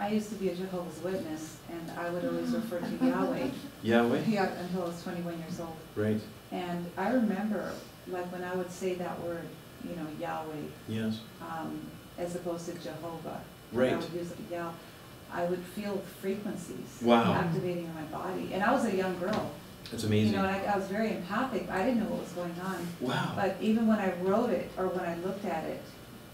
[SPEAKER 8] I used to be a Jehovah's Witness, and I would always refer to Yahweh.
[SPEAKER 2] Yahweh?
[SPEAKER 8] Yeah, until I was 21 years old.
[SPEAKER 2] Right.
[SPEAKER 8] And I remember, like, when I would say that word, you know, Yahweh,
[SPEAKER 2] Yes.
[SPEAKER 8] as opposed to Jehovah.
[SPEAKER 2] Right.
[SPEAKER 8] I would use it, Yah. I would feel frequencies
[SPEAKER 2] Wow.
[SPEAKER 8] activating in my body. And I was a young girl.
[SPEAKER 2] That's amazing.
[SPEAKER 8] You know, and I was very empathic. I didn't know what was going on.
[SPEAKER 2] Wow.
[SPEAKER 8] But even when I wrote it, or when I looked at it,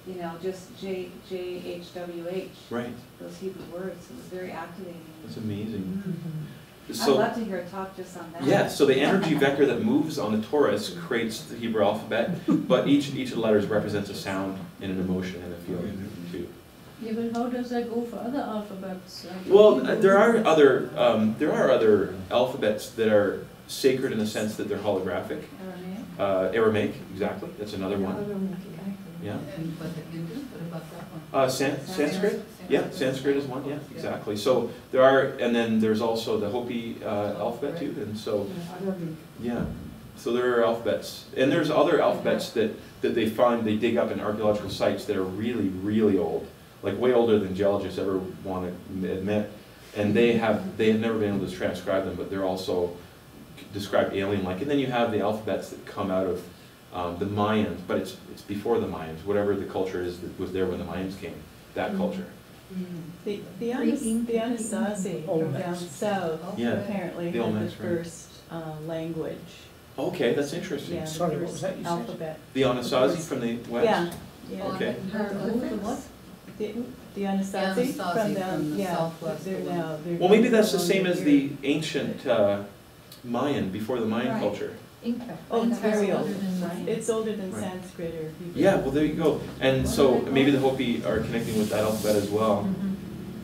[SPEAKER 8] you know, just JHWH,
[SPEAKER 2] Right.
[SPEAKER 8] those Hebrew words, it was very activating.
[SPEAKER 2] That's amazing.
[SPEAKER 8] I'd
[SPEAKER 2] So,
[SPEAKER 8] love to hear a talk just on that.
[SPEAKER 2] yeah, so the energy vector that moves on the torus creates the Hebrew alphabet, but each of the letters represents a sound and an emotion and a feeling too.
[SPEAKER 5] Yeah, but how does that go for other alphabets?
[SPEAKER 2] Well, there are other alphabets that are sacred in the sense that they're holographic. Aramaic, exactly. That's another one. Yeah.
[SPEAKER 4] And what the Hindu, what about that one?
[SPEAKER 2] Sanskrit. Yeah, Sanskrit is one. Yeah, exactly. So there are, and then there's also the Hopi alphabet too, and so yeah. So there are alphabets, and there's other alphabets that they find, they dig up in archaeological sites that are really, really old, like way older than geologists ever want to admit, and they have never been able to transcribe them, but they're also described alien-like. And then you have the alphabets that come out of the Mayans, but it's before the Mayans, whatever the culture is that was there when the Mayans came, that culture.
[SPEAKER 13] The Anasazi from down south
[SPEAKER 2] Yeah.
[SPEAKER 13] apparently
[SPEAKER 2] The
[SPEAKER 13] had the
[SPEAKER 2] Olmecs, right.
[SPEAKER 13] first language.
[SPEAKER 2] Okay, that's interesting.
[SPEAKER 13] Yeah,
[SPEAKER 3] Sorry,
[SPEAKER 13] the
[SPEAKER 3] what was that you
[SPEAKER 13] first
[SPEAKER 3] said?
[SPEAKER 13] alphabet.
[SPEAKER 2] The Anasazi from the west?
[SPEAKER 13] Yeah. Yeah.
[SPEAKER 2] Okay.
[SPEAKER 13] The Anasazi from the
[SPEAKER 4] southwest.
[SPEAKER 13] they're now.
[SPEAKER 2] Well, maybe that's the same as the ancient Mayan, before the Mayan
[SPEAKER 8] Right.
[SPEAKER 2] culture.
[SPEAKER 6] Inca.
[SPEAKER 13] Oh, it's very old.
[SPEAKER 6] older than mine.
[SPEAKER 13] It's older than
[SPEAKER 2] Right.
[SPEAKER 13] Sanskrit or Hebrew.
[SPEAKER 2] Yeah, well, there you go. And so maybe the Hopi are connecting with that alphabet as well.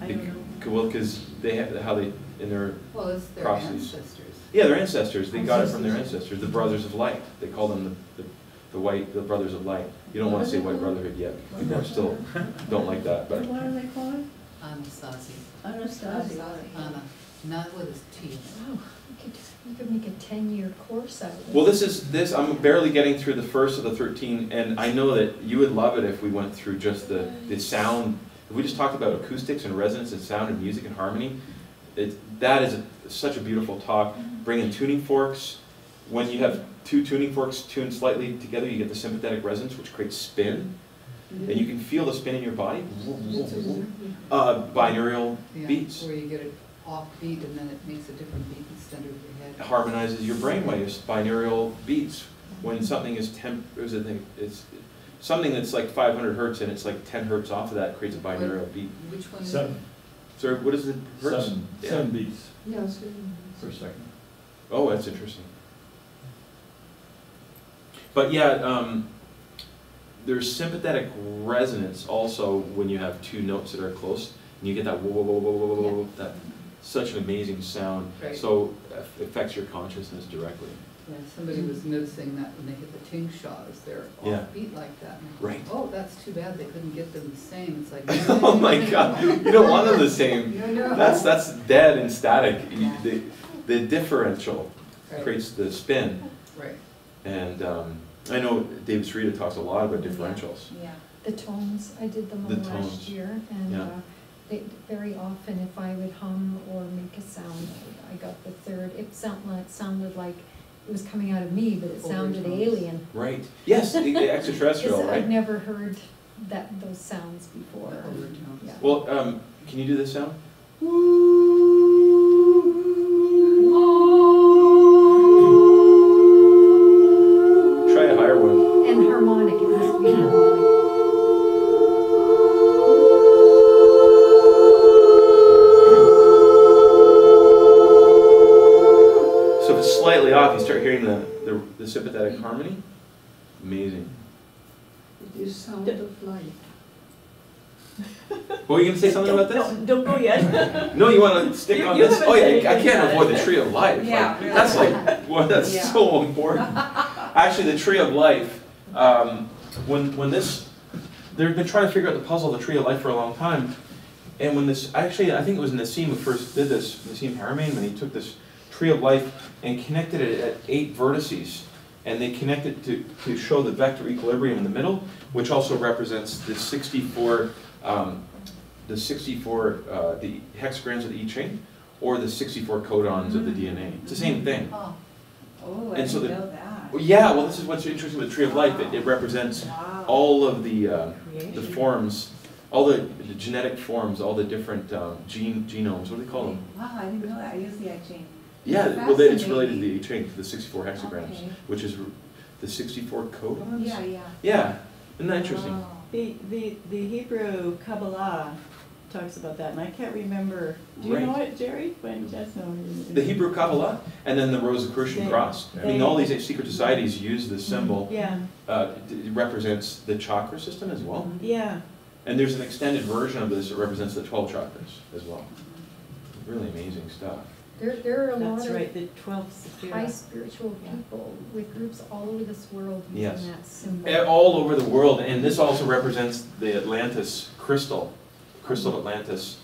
[SPEAKER 13] I don't know.
[SPEAKER 2] Well, because they have how they in their
[SPEAKER 4] Well, it's their
[SPEAKER 2] Prophecies.
[SPEAKER 4] ancestors.
[SPEAKER 2] yeah, their ancestors. They got it from their ancestors, the brothers of light. They call them the brothers of light. You don't want to say white brotherhood yet. People are still don't like that, but
[SPEAKER 5] What are they called?
[SPEAKER 4] Anasazi.
[SPEAKER 5] Anastasia.
[SPEAKER 4] Ana, not with a T.
[SPEAKER 6] Wow, you could make a 10-year course out of it.
[SPEAKER 2] well, this. I'm barely getting through the first of the 13, and I know that you would love it if we went through just the sound. If we just talked about acoustics and resonance and sound and music and harmony, that is such a beautiful talk. Bring in tuning forks. When you have two tuning forks tuned slightly together, you get the sympathetic resonance, which creates spin, and you can feel the spin in your body. Binaural
[SPEAKER 4] Yeah,
[SPEAKER 2] beats.
[SPEAKER 4] where you get it off beat and then it makes a different beat in the center of your head.
[SPEAKER 2] Harmonizes your brain waves. Binaural beats. When something is it's something that's like 500 hertz and it's like 10 hertz off of that creates a binaural beat.
[SPEAKER 4] Which one is it?
[SPEAKER 10] Seven.
[SPEAKER 2] So what is it? Hertz?
[SPEAKER 10] Seven beats
[SPEAKER 5] Yes.
[SPEAKER 10] per second.
[SPEAKER 2] Oh, that's interesting. But yeah, there's sympathetic resonance also when you have two notes that are close, and you get that whoa, whoa, whoa, whoa, whoa, whoa, that such an amazing sound.
[SPEAKER 4] Right.
[SPEAKER 2] So it affects your consciousness directly.
[SPEAKER 4] Yeah, somebody was noticing that when they hit the ting shaws, they're
[SPEAKER 2] Yeah.
[SPEAKER 4] off beat like that. And I thought,
[SPEAKER 2] Right.
[SPEAKER 4] oh, that's too bad they couldn't get them the same. It's like.
[SPEAKER 2] Oh my God, you don't want them the same.
[SPEAKER 4] No, no.
[SPEAKER 2] That's dead and static.
[SPEAKER 4] Yeah.
[SPEAKER 2] The differential
[SPEAKER 4] Right.
[SPEAKER 2] creates the spin,
[SPEAKER 4] Right.
[SPEAKER 2] and I know David Srita talks a lot about differentials.
[SPEAKER 8] Yeah.
[SPEAKER 6] The tones, I did them all
[SPEAKER 2] The
[SPEAKER 6] last
[SPEAKER 2] tones.
[SPEAKER 6] year, and
[SPEAKER 2] Yeah.
[SPEAKER 6] very often if I would hum or make a sound, I got the third, it sounded like it was coming out of me, but it sounded
[SPEAKER 4] Overtones.
[SPEAKER 6] alien.
[SPEAKER 2] Right. Yes, the extraterrestrial,
[SPEAKER 6] 'Cause
[SPEAKER 2] right?
[SPEAKER 6] I'd never heard those sounds before.
[SPEAKER 4] The overtones.
[SPEAKER 6] Yeah.
[SPEAKER 2] Well, can you do this sound? Try a higher one.
[SPEAKER 6] And harmonic, it has to be harmonic.
[SPEAKER 2] So if it's slightly off, you start hearing the sympathetic harmony. Amazing.
[SPEAKER 9] It is sound of life.
[SPEAKER 2] What were you going to say something about this?
[SPEAKER 13] Don't go yet.
[SPEAKER 2] No, you want to stick on
[SPEAKER 13] You
[SPEAKER 2] this?
[SPEAKER 13] haven't
[SPEAKER 2] Oh yeah,
[SPEAKER 13] said
[SPEAKER 2] I
[SPEAKER 13] anything
[SPEAKER 2] can't
[SPEAKER 13] about
[SPEAKER 2] avoid
[SPEAKER 13] it.
[SPEAKER 2] the tree of life.
[SPEAKER 8] Yeah,
[SPEAKER 2] Like,
[SPEAKER 8] really.
[SPEAKER 2] that's like, well, that's
[SPEAKER 8] Yeah.
[SPEAKER 2] so important. Actually, the tree of life, when they've been trying to figure out the puzzle of the tree of life for a long time. And when this, actually, I think it was Nassim who first did this, Nassim Haramein, when he took this tree of life and connected it at 8 vertices. And they connected to show the vector equilibrium in the middle, which also represents the 64 the 64, the hexagrams of the I Ching, or the 64 codons of the DNA. It's the same thing.
[SPEAKER 8] Oh, oh, I
[SPEAKER 2] And so
[SPEAKER 8] didn't
[SPEAKER 2] the-
[SPEAKER 8] know that.
[SPEAKER 2] Well, yeah, well, this is what's interesting with the Tree of Life. It represents
[SPEAKER 8] Wow.
[SPEAKER 2] all of the forms, all the genetic forms, all the different genomes. What do they call them?
[SPEAKER 8] Wow, I didn't know that. I use the I Ching.
[SPEAKER 2] Yeah, well, it's related to the I Ching, to the 64 hexagrams,
[SPEAKER 8] Okay.
[SPEAKER 2] which is the 64 codons?
[SPEAKER 8] Yeah, yeah.
[SPEAKER 2] Yeah, isn't that interesting?
[SPEAKER 8] Wow.
[SPEAKER 7] The Hebrew Kabbalah talks about that, and I can't remember. Do you
[SPEAKER 2] Right.
[SPEAKER 7] know it, Jerry? When that's no.
[SPEAKER 2] The Hebrew Kabbalah, and then the Rosicrucian cross. I mean, all these secret societies use this symbol.
[SPEAKER 7] Yeah.
[SPEAKER 2] It represents the chakra system as well.
[SPEAKER 7] Yeah.
[SPEAKER 2] And there's an extended version of this that represents the 12 chakras as well. Really amazing stuff.
[SPEAKER 6] There are a lot
[SPEAKER 7] That's
[SPEAKER 6] of
[SPEAKER 7] right. The 12th.
[SPEAKER 6] high spiritual people with groups all over this world
[SPEAKER 2] Yes.
[SPEAKER 6] using that symbol.
[SPEAKER 2] All over the world, and this also represents the Atlantis crystal of Atlantis.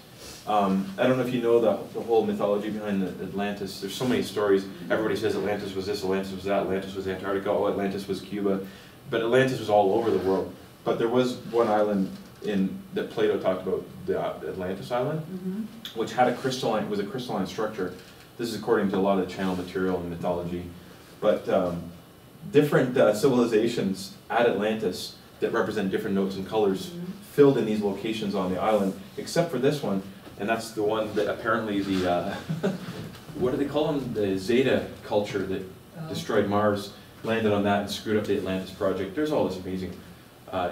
[SPEAKER 2] I don't know if you know the whole mythology behind the Atlantis. There's so many stories. Everybody says Atlantis was this, Atlantis was that, Atlantis was Antarctica, oh, Atlantis was Cuba. But Atlantis was all over the world. But there was one island that Plato talked about, the Atlantis island, which had was a crystalline structure. This is according to a lot of the channel material and mythology. But different civilizations at Atlantis that represent different notes and colors filled in these locations on the island, except for this one, and that's the one that apparently the, what do they call them? The Zeta culture that destroyed Mars landed on that and screwed up the Atlantis project. There's all this amazing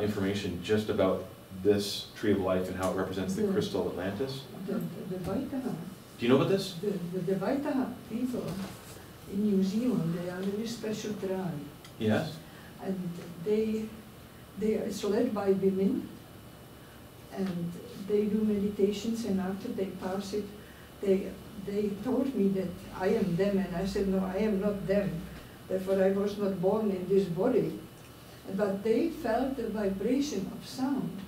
[SPEAKER 2] information just about this Tree of Life and how it represents the crystal of Atlantis.
[SPEAKER 10] The Vaitaha,
[SPEAKER 2] Do you know about this?
[SPEAKER 10] the Vaitaha people in New Zealand, they are a very special tribe.
[SPEAKER 2] Yes.
[SPEAKER 10] And it's led by women, and they do meditations, and after they pass it, they told me that I am them, and I said, no, I am not them. Therefore I was not born in this body. But they felt the vibration of sound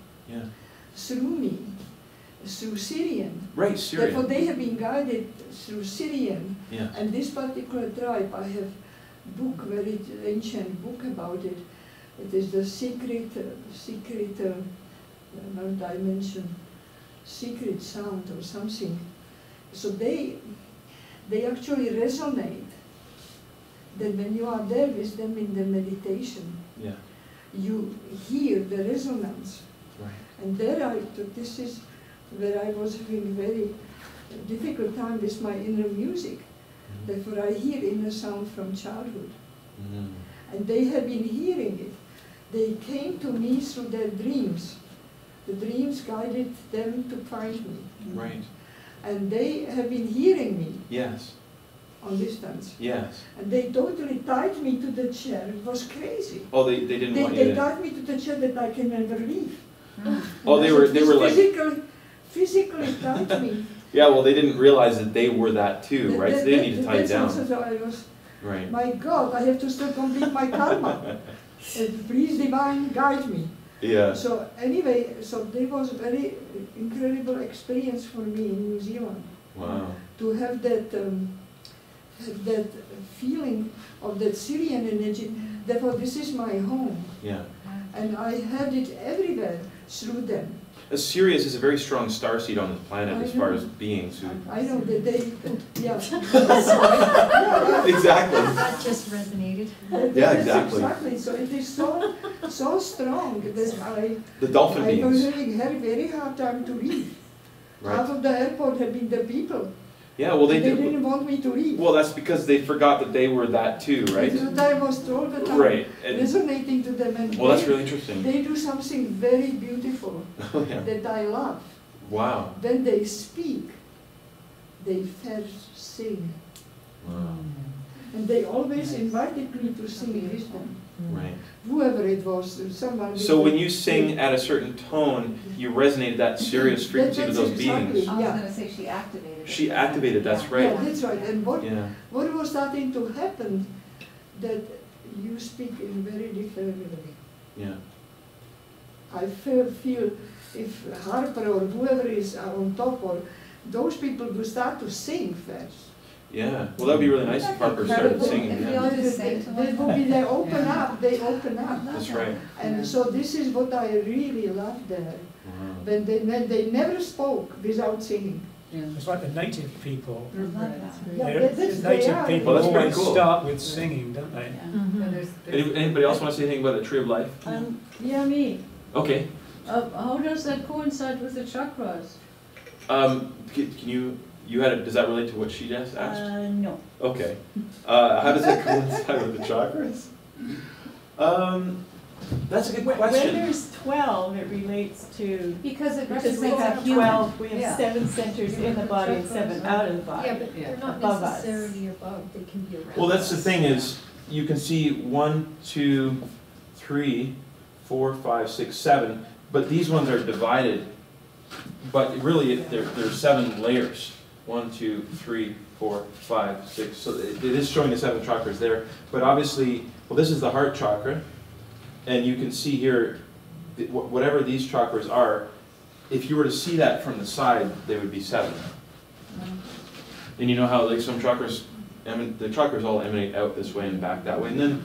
[SPEAKER 10] through me, through Syrian.
[SPEAKER 2] Right, Syrian.
[SPEAKER 10] Therefore they have been guided through Syrian.
[SPEAKER 2] Yeah.
[SPEAKER 10] And this particular tribe, I have book, very ancient book about it. It is the secret dimension, secret sound or something. So they actually resonate. That when you are there with them in the meditation, you hear the resonance.
[SPEAKER 2] Right.
[SPEAKER 10] And this is where I was having very difficult time with my inner music. Therefore I hear inner sound from childhood. And they have been hearing it. They came to me through their dreams. The dreams guided them to find me.
[SPEAKER 2] Right.
[SPEAKER 10] And they have been hearing me.
[SPEAKER 2] Yes.
[SPEAKER 10] On distance.
[SPEAKER 2] Yes.
[SPEAKER 10] And they totally tied me to the chair. It was crazy.
[SPEAKER 2] Oh, they didn't want you
[SPEAKER 10] They
[SPEAKER 2] to...
[SPEAKER 10] tied me to the chair that I can never leave.
[SPEAKER 2] Oh, they were like...
[SPEAKER 10] Physically tied me.
[SPEAKER 2] Yeah, well, they didn't realize that they were that too, right? So they didn't need to tie you down.
[SPEAKER 10] Also, I was,
[SPEAKER 2] right.
[SPEAKER 10] My God, I have to still complete my karma. Please, divine, guide me.
[SPEAKER 2] Yeah.
[SPEAKER 10] So anyway, so there was a very incredible experience for me in New Zealand.
[SPEAKER 2] Wow.
[SPEAKER 10] To have that feeling of that Syrian energy. Therefore, this is my home.
[SPEAKER 2] Yeah.
[SPEAKER 10] And I had it everywhere through them.
[SPEAKER 2] Sirius is a very strong starseed on this planet as far as beings who...
[SPEAKER 10] I know that they, yeah.
[SPEAKER 2] Exactly.
[SPEAKER 6] That just resonated.
[SPEAKER 2] Yeah, exactly.
[SPEAKER 10] Exactly. So it is so strong that
[SPEAKER 2] The dolphin
[SPEAKER 10] I was
[SPEAKER 2] beings.
[SPEAKER 10] having a very hard time to leave.
[SPEAKER 2] Right.
[SPEAKER 10] Half of the airport had been the people.
[SPEAKER 2] Yeah, well, they did.
[SPEAKER 10] Didn't want me to leave.
[SPEAKER 2] Well, that's because they forgot that they were that too, right?
[SPEAKER 10] And I was all the time
[SPEAKER 2] Right. And,
[SPEAKER 10] resonating to them. And
[SPEAKER 2] well, that's really interesting.
[SPEAKER 10] They do something very beautiful that I love.
[SPEAKER 2] Wow.
[SPEAKER 10] When they speak, they first sing.
[SPEAKER 2] Wow.
[SPEAKER 10] And they always invited me to sing with them.
[SPEAKER 2] Right.
[SPEAKER 10] Whoever it was, someone.
[SPEAKER 2] So when you sing at a certain tone, you resonated that serious frequency to those beings.
[SPEAKER 8] I was going to say she activated it.
[SPEAKER 2] She activated, that's right.
[SPEAKER 10] Yeah, that's right. And what was starting to happen, that you speak in very different way.
[SPEAKER 2] Yeah.
[SPEAKER 10] I feel if Harper or whoever is on top, or those people will start to sing first.
[SPEAKER 2] Yeah, well, that'd be really nice if Harper started singing,
[SPEAKER 8] If we
[SPEAKER 2] yeah.
[SPEAKER 8] all just sang to
[SPEAKER 10] They
[SPEAKER 8] one
[SPEAKER 10] will be, they
[SPEAKER 8] another.
[SPEAKER 10] open up, they open up.
[SPEAKER 2] That's right.
[SPEAKER 10] And so this is what I really love there. When they never spoke without singing.
[SPEAKER 3] It's like the native people.
[SPEAKER 10] Yeah,
[SPEAKER 3] The
[SPEAKER 10] they
[SPEAKER 3] native
[SPEAKER 10] are.
[SPEAKER 3] people
[SPEAKER 2] Well, that's pretty
[SPEAKER 3] always
[SPEAKER 2] cool.
[SPEAKER 3] start with singing, don't they?
[SPEAKER 2] Anybody else want to say anything about the Tree of Life?
[SPEAKER 5] Yeah, me.
[SPEAKER 2] Okay.
[SPEAKER 5] How does that coincide with the chakras?
[SPEAKER 2] Can you had it, does that relate to what she just asked?
[SPEAKER 7] No.
[SPEAKER 2] Okay. How does it coincide with the chakras? That's a good
[SPEAKER 7] When
[SPEAKER 2] question.
[SPEAKER 7] there's 12, it relates to,
[SPEAKER 8] Because it
[SPEAKER 7] because we
[SPEAKER 8] represents
[SPEAKER 7] have
[SPEAKER 8] a human.
[SPEAKER 7] 12, we have
[SPEAKER 8] Yeah.
[SPEAKER 7] 7 centers in the body and 7 out of the body.
[SPEAKER 6] Yeah, but they're not
[SPEAKER 7] Above us.
[SPEAKER 6] necessarily above, they can be around.
[SPEAKER 2] Well, that's the
[SPEAKER 6] us.
[SPEAKER 2] thing is, you can see 1, 2, 3, 4, 5, 6, 7, but these ones are divided. But really, there's 7 layers. 1, 2, 3, 4, 5, 6. So it is showing the 7 chakras there. But obviously, well, this is the heart chakra. And you can see here, whatever these chakras are, if you were to see that from the side, they would be 7. And you know how like some chakras, the chakras all emanate out this way and back that way. And then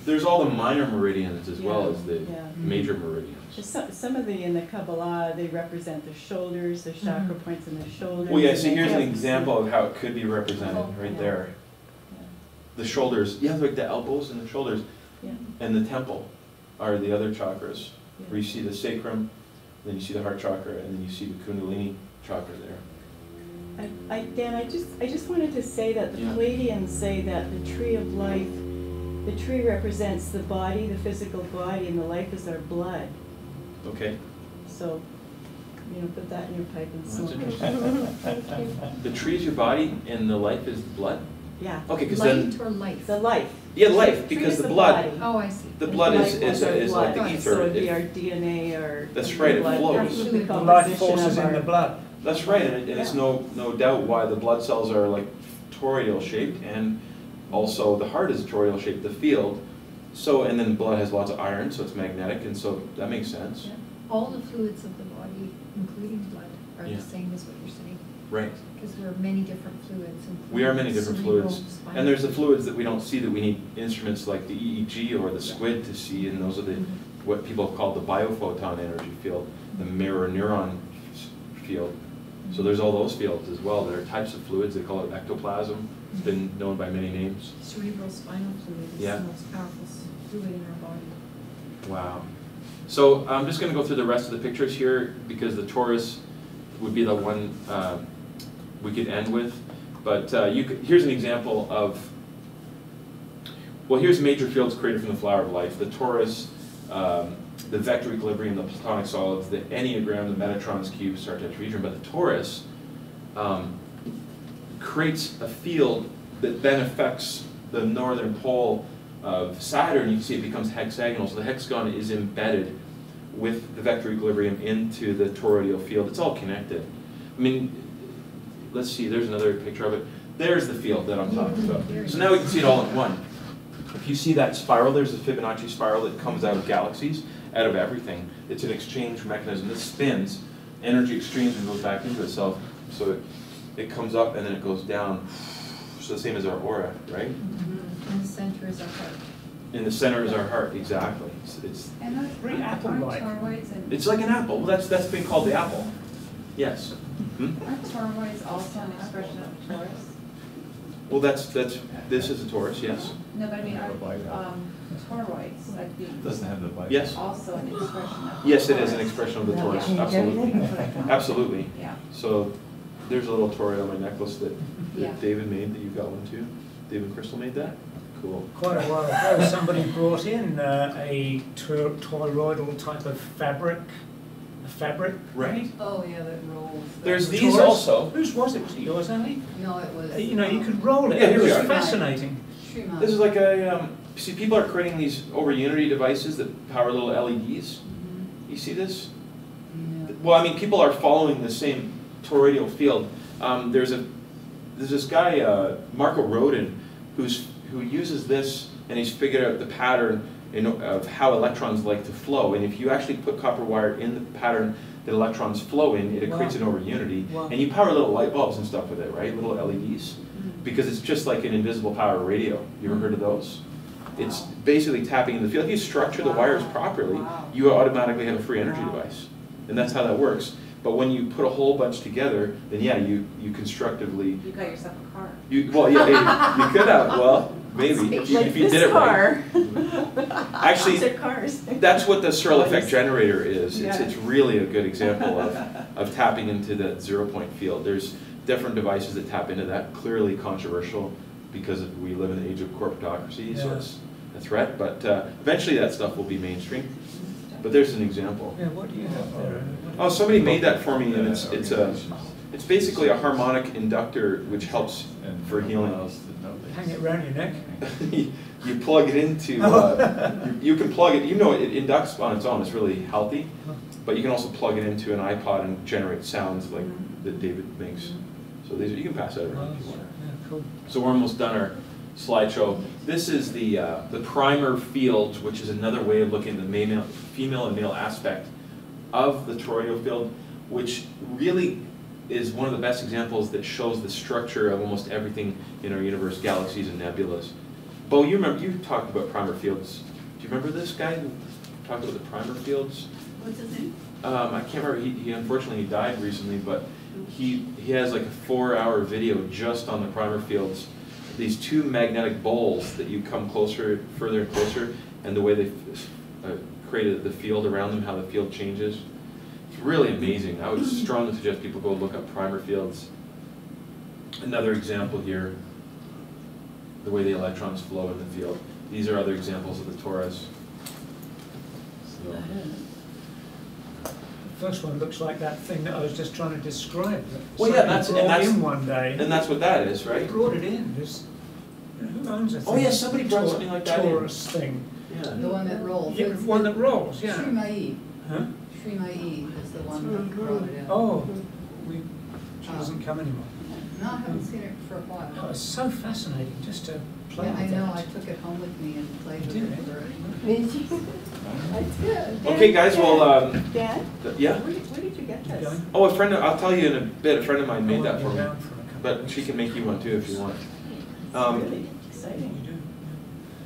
[SPEAKER 2] there's all the minor meridians as well as the major meridians.
[SPEAKER 7] Some of the, in the Kabbalah, they represent the shoulders, the chakra points in the shoulders.
[SPEAKER 2] Well, yeah,
[SPEAKER 7] and
[SPEAKER 2] see,
[SPEAKER 7] the
[SPEAKER 2] here's an
[SPEAKER 7] hips.
[SPEAKER 2] example of how it could be represented right there. The shoulders, yeah, like the elbows and the shoulders,
[SPEAKER 7] Yeah.
[SPEAKER 2] and the temple are the other chakras, where you see the sacrum, then you see the heart chakra, and then you see the kundalini chakra there.
[SPEAKER 7] Dan, I just wanted to say that the Palladians say that the tree of life, the tree represents the body, the physical body, and the life is our blood.
[SPEAKER 2] Okay.
[SPEAKER 7] So, put that in your pipe and
[SPEAKER 2] Well,
[SPEAKER 7] smoke
[SPEAKER 2] that's
[SPEAKER 7] it.
[SPEAKER 2] interesting. The tree is your body, and the life is the blood?
[SPEAKER 7] Yeah.
[SPEAKER 2] Okay, because then...
[SPEAKER 6] Light or life?
[SPEAKER 7] The life.
[SPEAKER 2] Yeah, life,
[SPEAKER 7] Tree
[SPEAKER 2] because
[SPEAKER 7] is
[SPEAKER 2] the blood...
[SPEAKER 7] body.
[SPEAKER 6] Oh, I see.
[SPEAKER 2] The blood is
[SPEAKER 7] our
[SPEAKER 2] like the
[SPEAKER 7] blood.
[SPEAKER 2] ether.
[SPEAKER 7] So it'd be
[SPEAKER 2] It-
[SPEAKER 7] our DNA or...
[SPEAKER 2] That's right, it
[SPEAKER 7] blood,
[SPEAKER 2] flows.
[SPEAKER 7] the
[SPEAKER 3] The life
[SPEAKER 7] composition
[SPEAKER 3] force is
[SPEAKER 7] of
[SPEAKER 3] in the
[SPEAKER 7] our-
[SPEAKER 3] blood.
[SPEAKER 2] That's right, and it's no doubt why the blood cells are like toroidal shaped, and also the heart is toroidal shaped, the field. So, and then blood has lots of iron, so it's magnetic, and so that makes sense.
[SPEAKER 6] Yeah. All the fluids of the body, including blood, are
[SPEAKER 2] Yeah.
[SPEAKER 6] the same as what you're saying.
[SPEAKER 2] Right.
[SPEAKER 6] Because we're many different fluids.
[SPEAKER 2] We are many different
[SPEAKER 6] cerebral,
[SPEAKER 2] fluids.
[SPEAKER 6] spinal.
[SPEAKER 2] And there's the fluids that we don't see that we need instruments like the EEG or the squid to see, and those are the what people call the biophoton energy field, the mirror neuron field. So there's all those fields as well. There are types of fluids, they call it ectoplasm. It's been known by many names.
[SPEAKER 6] Cerebral spinal fluid is the most powerful fluid in our body.
[SPEAKER 2] Wow. So I'm just going to go through the rest of the pictures here because the torus would be the one we could end with. But here's an example of, well, here's major fields created from the flower of life. The torus, the vector equilibrium, the platonic solids, the enneagram, the Metatron's cube, star tetrahedron. But the torus creates a field that then affects the northern pole of Saturn. You can see it becomes hexagonal. So the hexagon is embedded with the vector equilibrium into the toroidal field. It's all connected. I mean, let's see, there's another picture of it. There's the field that I'm talking about. So now we can see it all in one. If you see that spiral, there's the Fibonacci spiral that comes out of galaxies, out of everything. It's an exchange mechanism that spins, energy exchanges and goes back into itself. So it comes up and then it goes down. So the same as our aura, right?
[SPEAKER 6] And the center is our heart.
[SPEAKER 2] In the center is our heart, exactly. It's
[SPEAKER 3] Very apple-like.
[SPEAKER 2] It's like an apple. Well, that's been called the apple. Yes.
[SPEAKER 8] Aren't toroids also an expression of Taurus?
[SPEAKER 2] Well, this is a Taurus, yes.
[SPEAKER 8] No, but I mean, are toroids, like the...
[SPEAKER 14] Doesn't have the bite.
[SPEAKER 2] Yes.
[SPEAKER 8] Also an expression of...
[SPEAKER 2] Yes, it is an expression of the Taurus, absolutely. Absolutely.
[SPEAKER 8] Yeah.
[SPEAKER 2] So there's a little toroid on my necklace that
[SPEAKER 8] Yeah.
[SPEAKER 2] David made, that you got one too. David Crystal made that? Cool.
[SPEAKER 3] Quite a while ago, somebody brought in a toroidal type of fabric. A fabric.
[SPEAKER 2] Right.
[SPEAKER 4] Oh, yeah, that rolls.
[SPEAKER 2] There's
[SPEAKER 3] Taurus.
[SPEAKER 2] these also.
[SPEAKER 3] Whose was it? Was it yours, Ellie?
[SPEAKER 4] No, it was...
[SPEAKER 3] You know, you could roll it.
[SPEAKER 2] Yeah, here
[SPEAKER 3] it
[SPEAKER 2] we
[SPEAKER 3] was
[SPEAKER 2] are.
[SPEAKER 3] fascinating.
[SPEAKER 4] Schumann.
[SPEAKER 2] This is like a, see, people are creating these over Unity devices that power little LEDs. You see this?
[SPEAKER 4] Yeah.
[SPEAKER 2] Well, I mean, people are following the same toroidal field. There's this guy, Marco Rodin, who uses this, and he's figured out the pattern of how electrons like to flow. And if you actually put copper wire in the pattern that electrons flow in, it creates an over unity.
[SPEAKER 3] Wow.
[SPEAKER 2] And you power little light bulbs and stuff with it, right? Little LEDs. because it's just like an invisible power radio. You ever heard of those? It's basically tapping in the field. If you structure the wires properly, you automatically have a free energy device. And that's how that works. But when you put a whole bunch together, then yeah, you constructively...
[SPEAKER 8] You got yourself a car.
[SPEAKER 2] Well, yeah, you could have. Well, maybe, if you did it right. Actually, that's what the Searle effect generator is. It's really a good example of tapping into that 0-point field. There's different devices that tap into that. Clearly controversial because we live in the age of corporatocracy, so it's a threat. But eventually that stuff will be mainstream. But there's an example.
[SPEAKER 3] Yeah, what do you have there?
[SPEAKER 2] Oh, somebody made that for me, and it's basically a harmonic inductor which helps for healing.
[SPEAKER 3] Hang it around your neck.
[SPEAKER 2] You plug it into, you can plug it, it inducts on its own, it's really healthy, but you can also plug it into an iPod and generate sounds like that David makes. So these you can pass that around if you want.
[SPEAKER 3] Yeah, cool.
[SPEAKER 2] So we're almost done our slideshow. This is the primer fields, which is another way of looking at the female and male aspect of the toroidal field, which really is one of the best examples that shows the structure of almost everything in our universe, galaxies and nebulas. Bo, you talked about primer fields. Do you remember this guy who talked about the primer fields?
[SPEAKER 12] What's his name?
[SPEAKER 2] I can't remember. He unfortunately died recently, but he has like a 4-hour video just on the primer fields. These two magnetic bowls that you come closer, further and closer, and the way they created the field around them, how the field changes. It's really amazing. I would strongly suggest people go look up primer fields. Another example here, the way the electrons flow in the field. These are other examples of the torus. So.
[SPEAKER 3] The first one looks like that thing that I was just trying to describe.
[SPEAKER 2] Well, yeah, that's
[SPEAKER 3] in one day.
[SPEAKER 2] And that's what that is, right?
[SPEAKER 3] They brought it in. Who owns a thing?
[SPEAKER 2] Oh yeah, somebody brought something like that
[SPEAKER 3] Torus thing.
[SPEAKER 2] Yeah.
[SPEAKER 4] The one that rolls.
[SPEAKER 3] Yeah, one that rolls. Yeah.
[SPEAKER 4] Srimai.
[SPEAKER 3] Huh?
[SPEAKER 4] Srimai is the one that brought it in.
[SPEAKER 3] Oh, she doesn't come anymore.
[SPEAKER 4] No, I haven't seen it for a
[SPEAKER 3] Oh,
[SPEAKER 4] while.
[SPEAKER 3] it's so fascinating just to play
[SPEAKER 4] Yeah, I
[SPEAKER 3] with
[SPEAKER 4] know.
[SPEAKER 3] that.
[SPEAKER 4] I took it home with me and played with
[SPEAKER 3] Did
[SPEAKER 4] it
[SPEAKER 3] you?
[SPEAKER 4] for
[SPEAKER 9] I did.
[SPEAKER 2] Okay, guys. Well,
[SPEAKER 12] Dad?
[SPEAKER 2] yeah.
[SPEAKER 12] Where did you get this?
[SPEAKER 3] Going?
[SPEAKER 2] Oh, I'll tell you in a bit. A friend of mine made that for me,
[SPEAKER 3] Down for a couple
[SPEAKER 2] but
[SPEAKER 3] of
[SPEAKER 2] she
[SPEAKER 3] weeks.
[SPEAKER 2] can make you one too if you want.
[SPEAKER 12] Really exciting.
[SPEAKER 3] You do.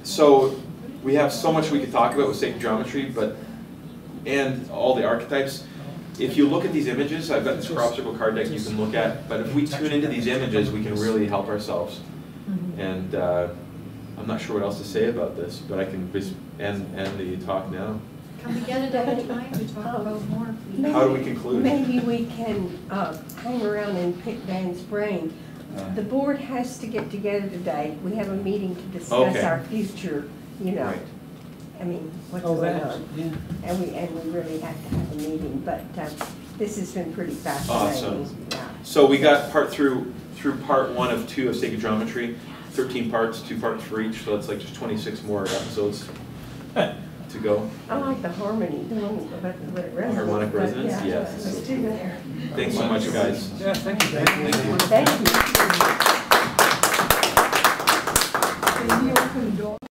[SPEAKER 2] So we have so much we could talk about with sacred geometry, and all the archetypes. If you look at these images, I've got this crop circle card deck you can look at, but if we tune into these images, we can really help ourselves. And I'm not sure what else to say about this, but I can just end the talk now.
[SPEAKER 6] Can we get it at a time to talk about more, please?
[SPEAKER 2] How do we conclude?
[SPEAKER 1] Maybe we can hang around and pick Dan's brain. The board has to get together today. We have a meeting to discuss
[SPEAKER 2] Okay.
[SPEAKER 1] our future,
[SPEAKER 2] Right.
[SPEAKER 1] I mean, what's
[SPEAKER 3] Oh,
[SPEAKER 1] going
[SPEAKER 3] that,
[SPEAKER 1] on.
[SPEAKER 3] yeah.
[SPEAKER 1] And we really have to have a meeting, but this has been pretty fascinating.
[SPEAKER 2] Awesome.
[SPEAKER 1] Yeah.
[SPEAKER 2] So we got through part 1 of 2 of sacred geometry, 13 parts, 2 parts for each, so that's like just 26 more episodes to go.
[SPEAKER 1] I like the harmony, the one about the resonance.
[SPEAKER 2] Harmonic
[SPEAKER 1] but
[SPEAKER 2] resonance,
[SPEAKER 1] yeah,
[SPEAKER 2] yes.
[SPEAKER 1] Let's do that.
[SPEAKER 2] Thanks so much, guys.
[SPEAKER 3] Yeah, thank you, Dan.
[SPEAKER 2] Thank you.
[SPEAKER 1] Thank you.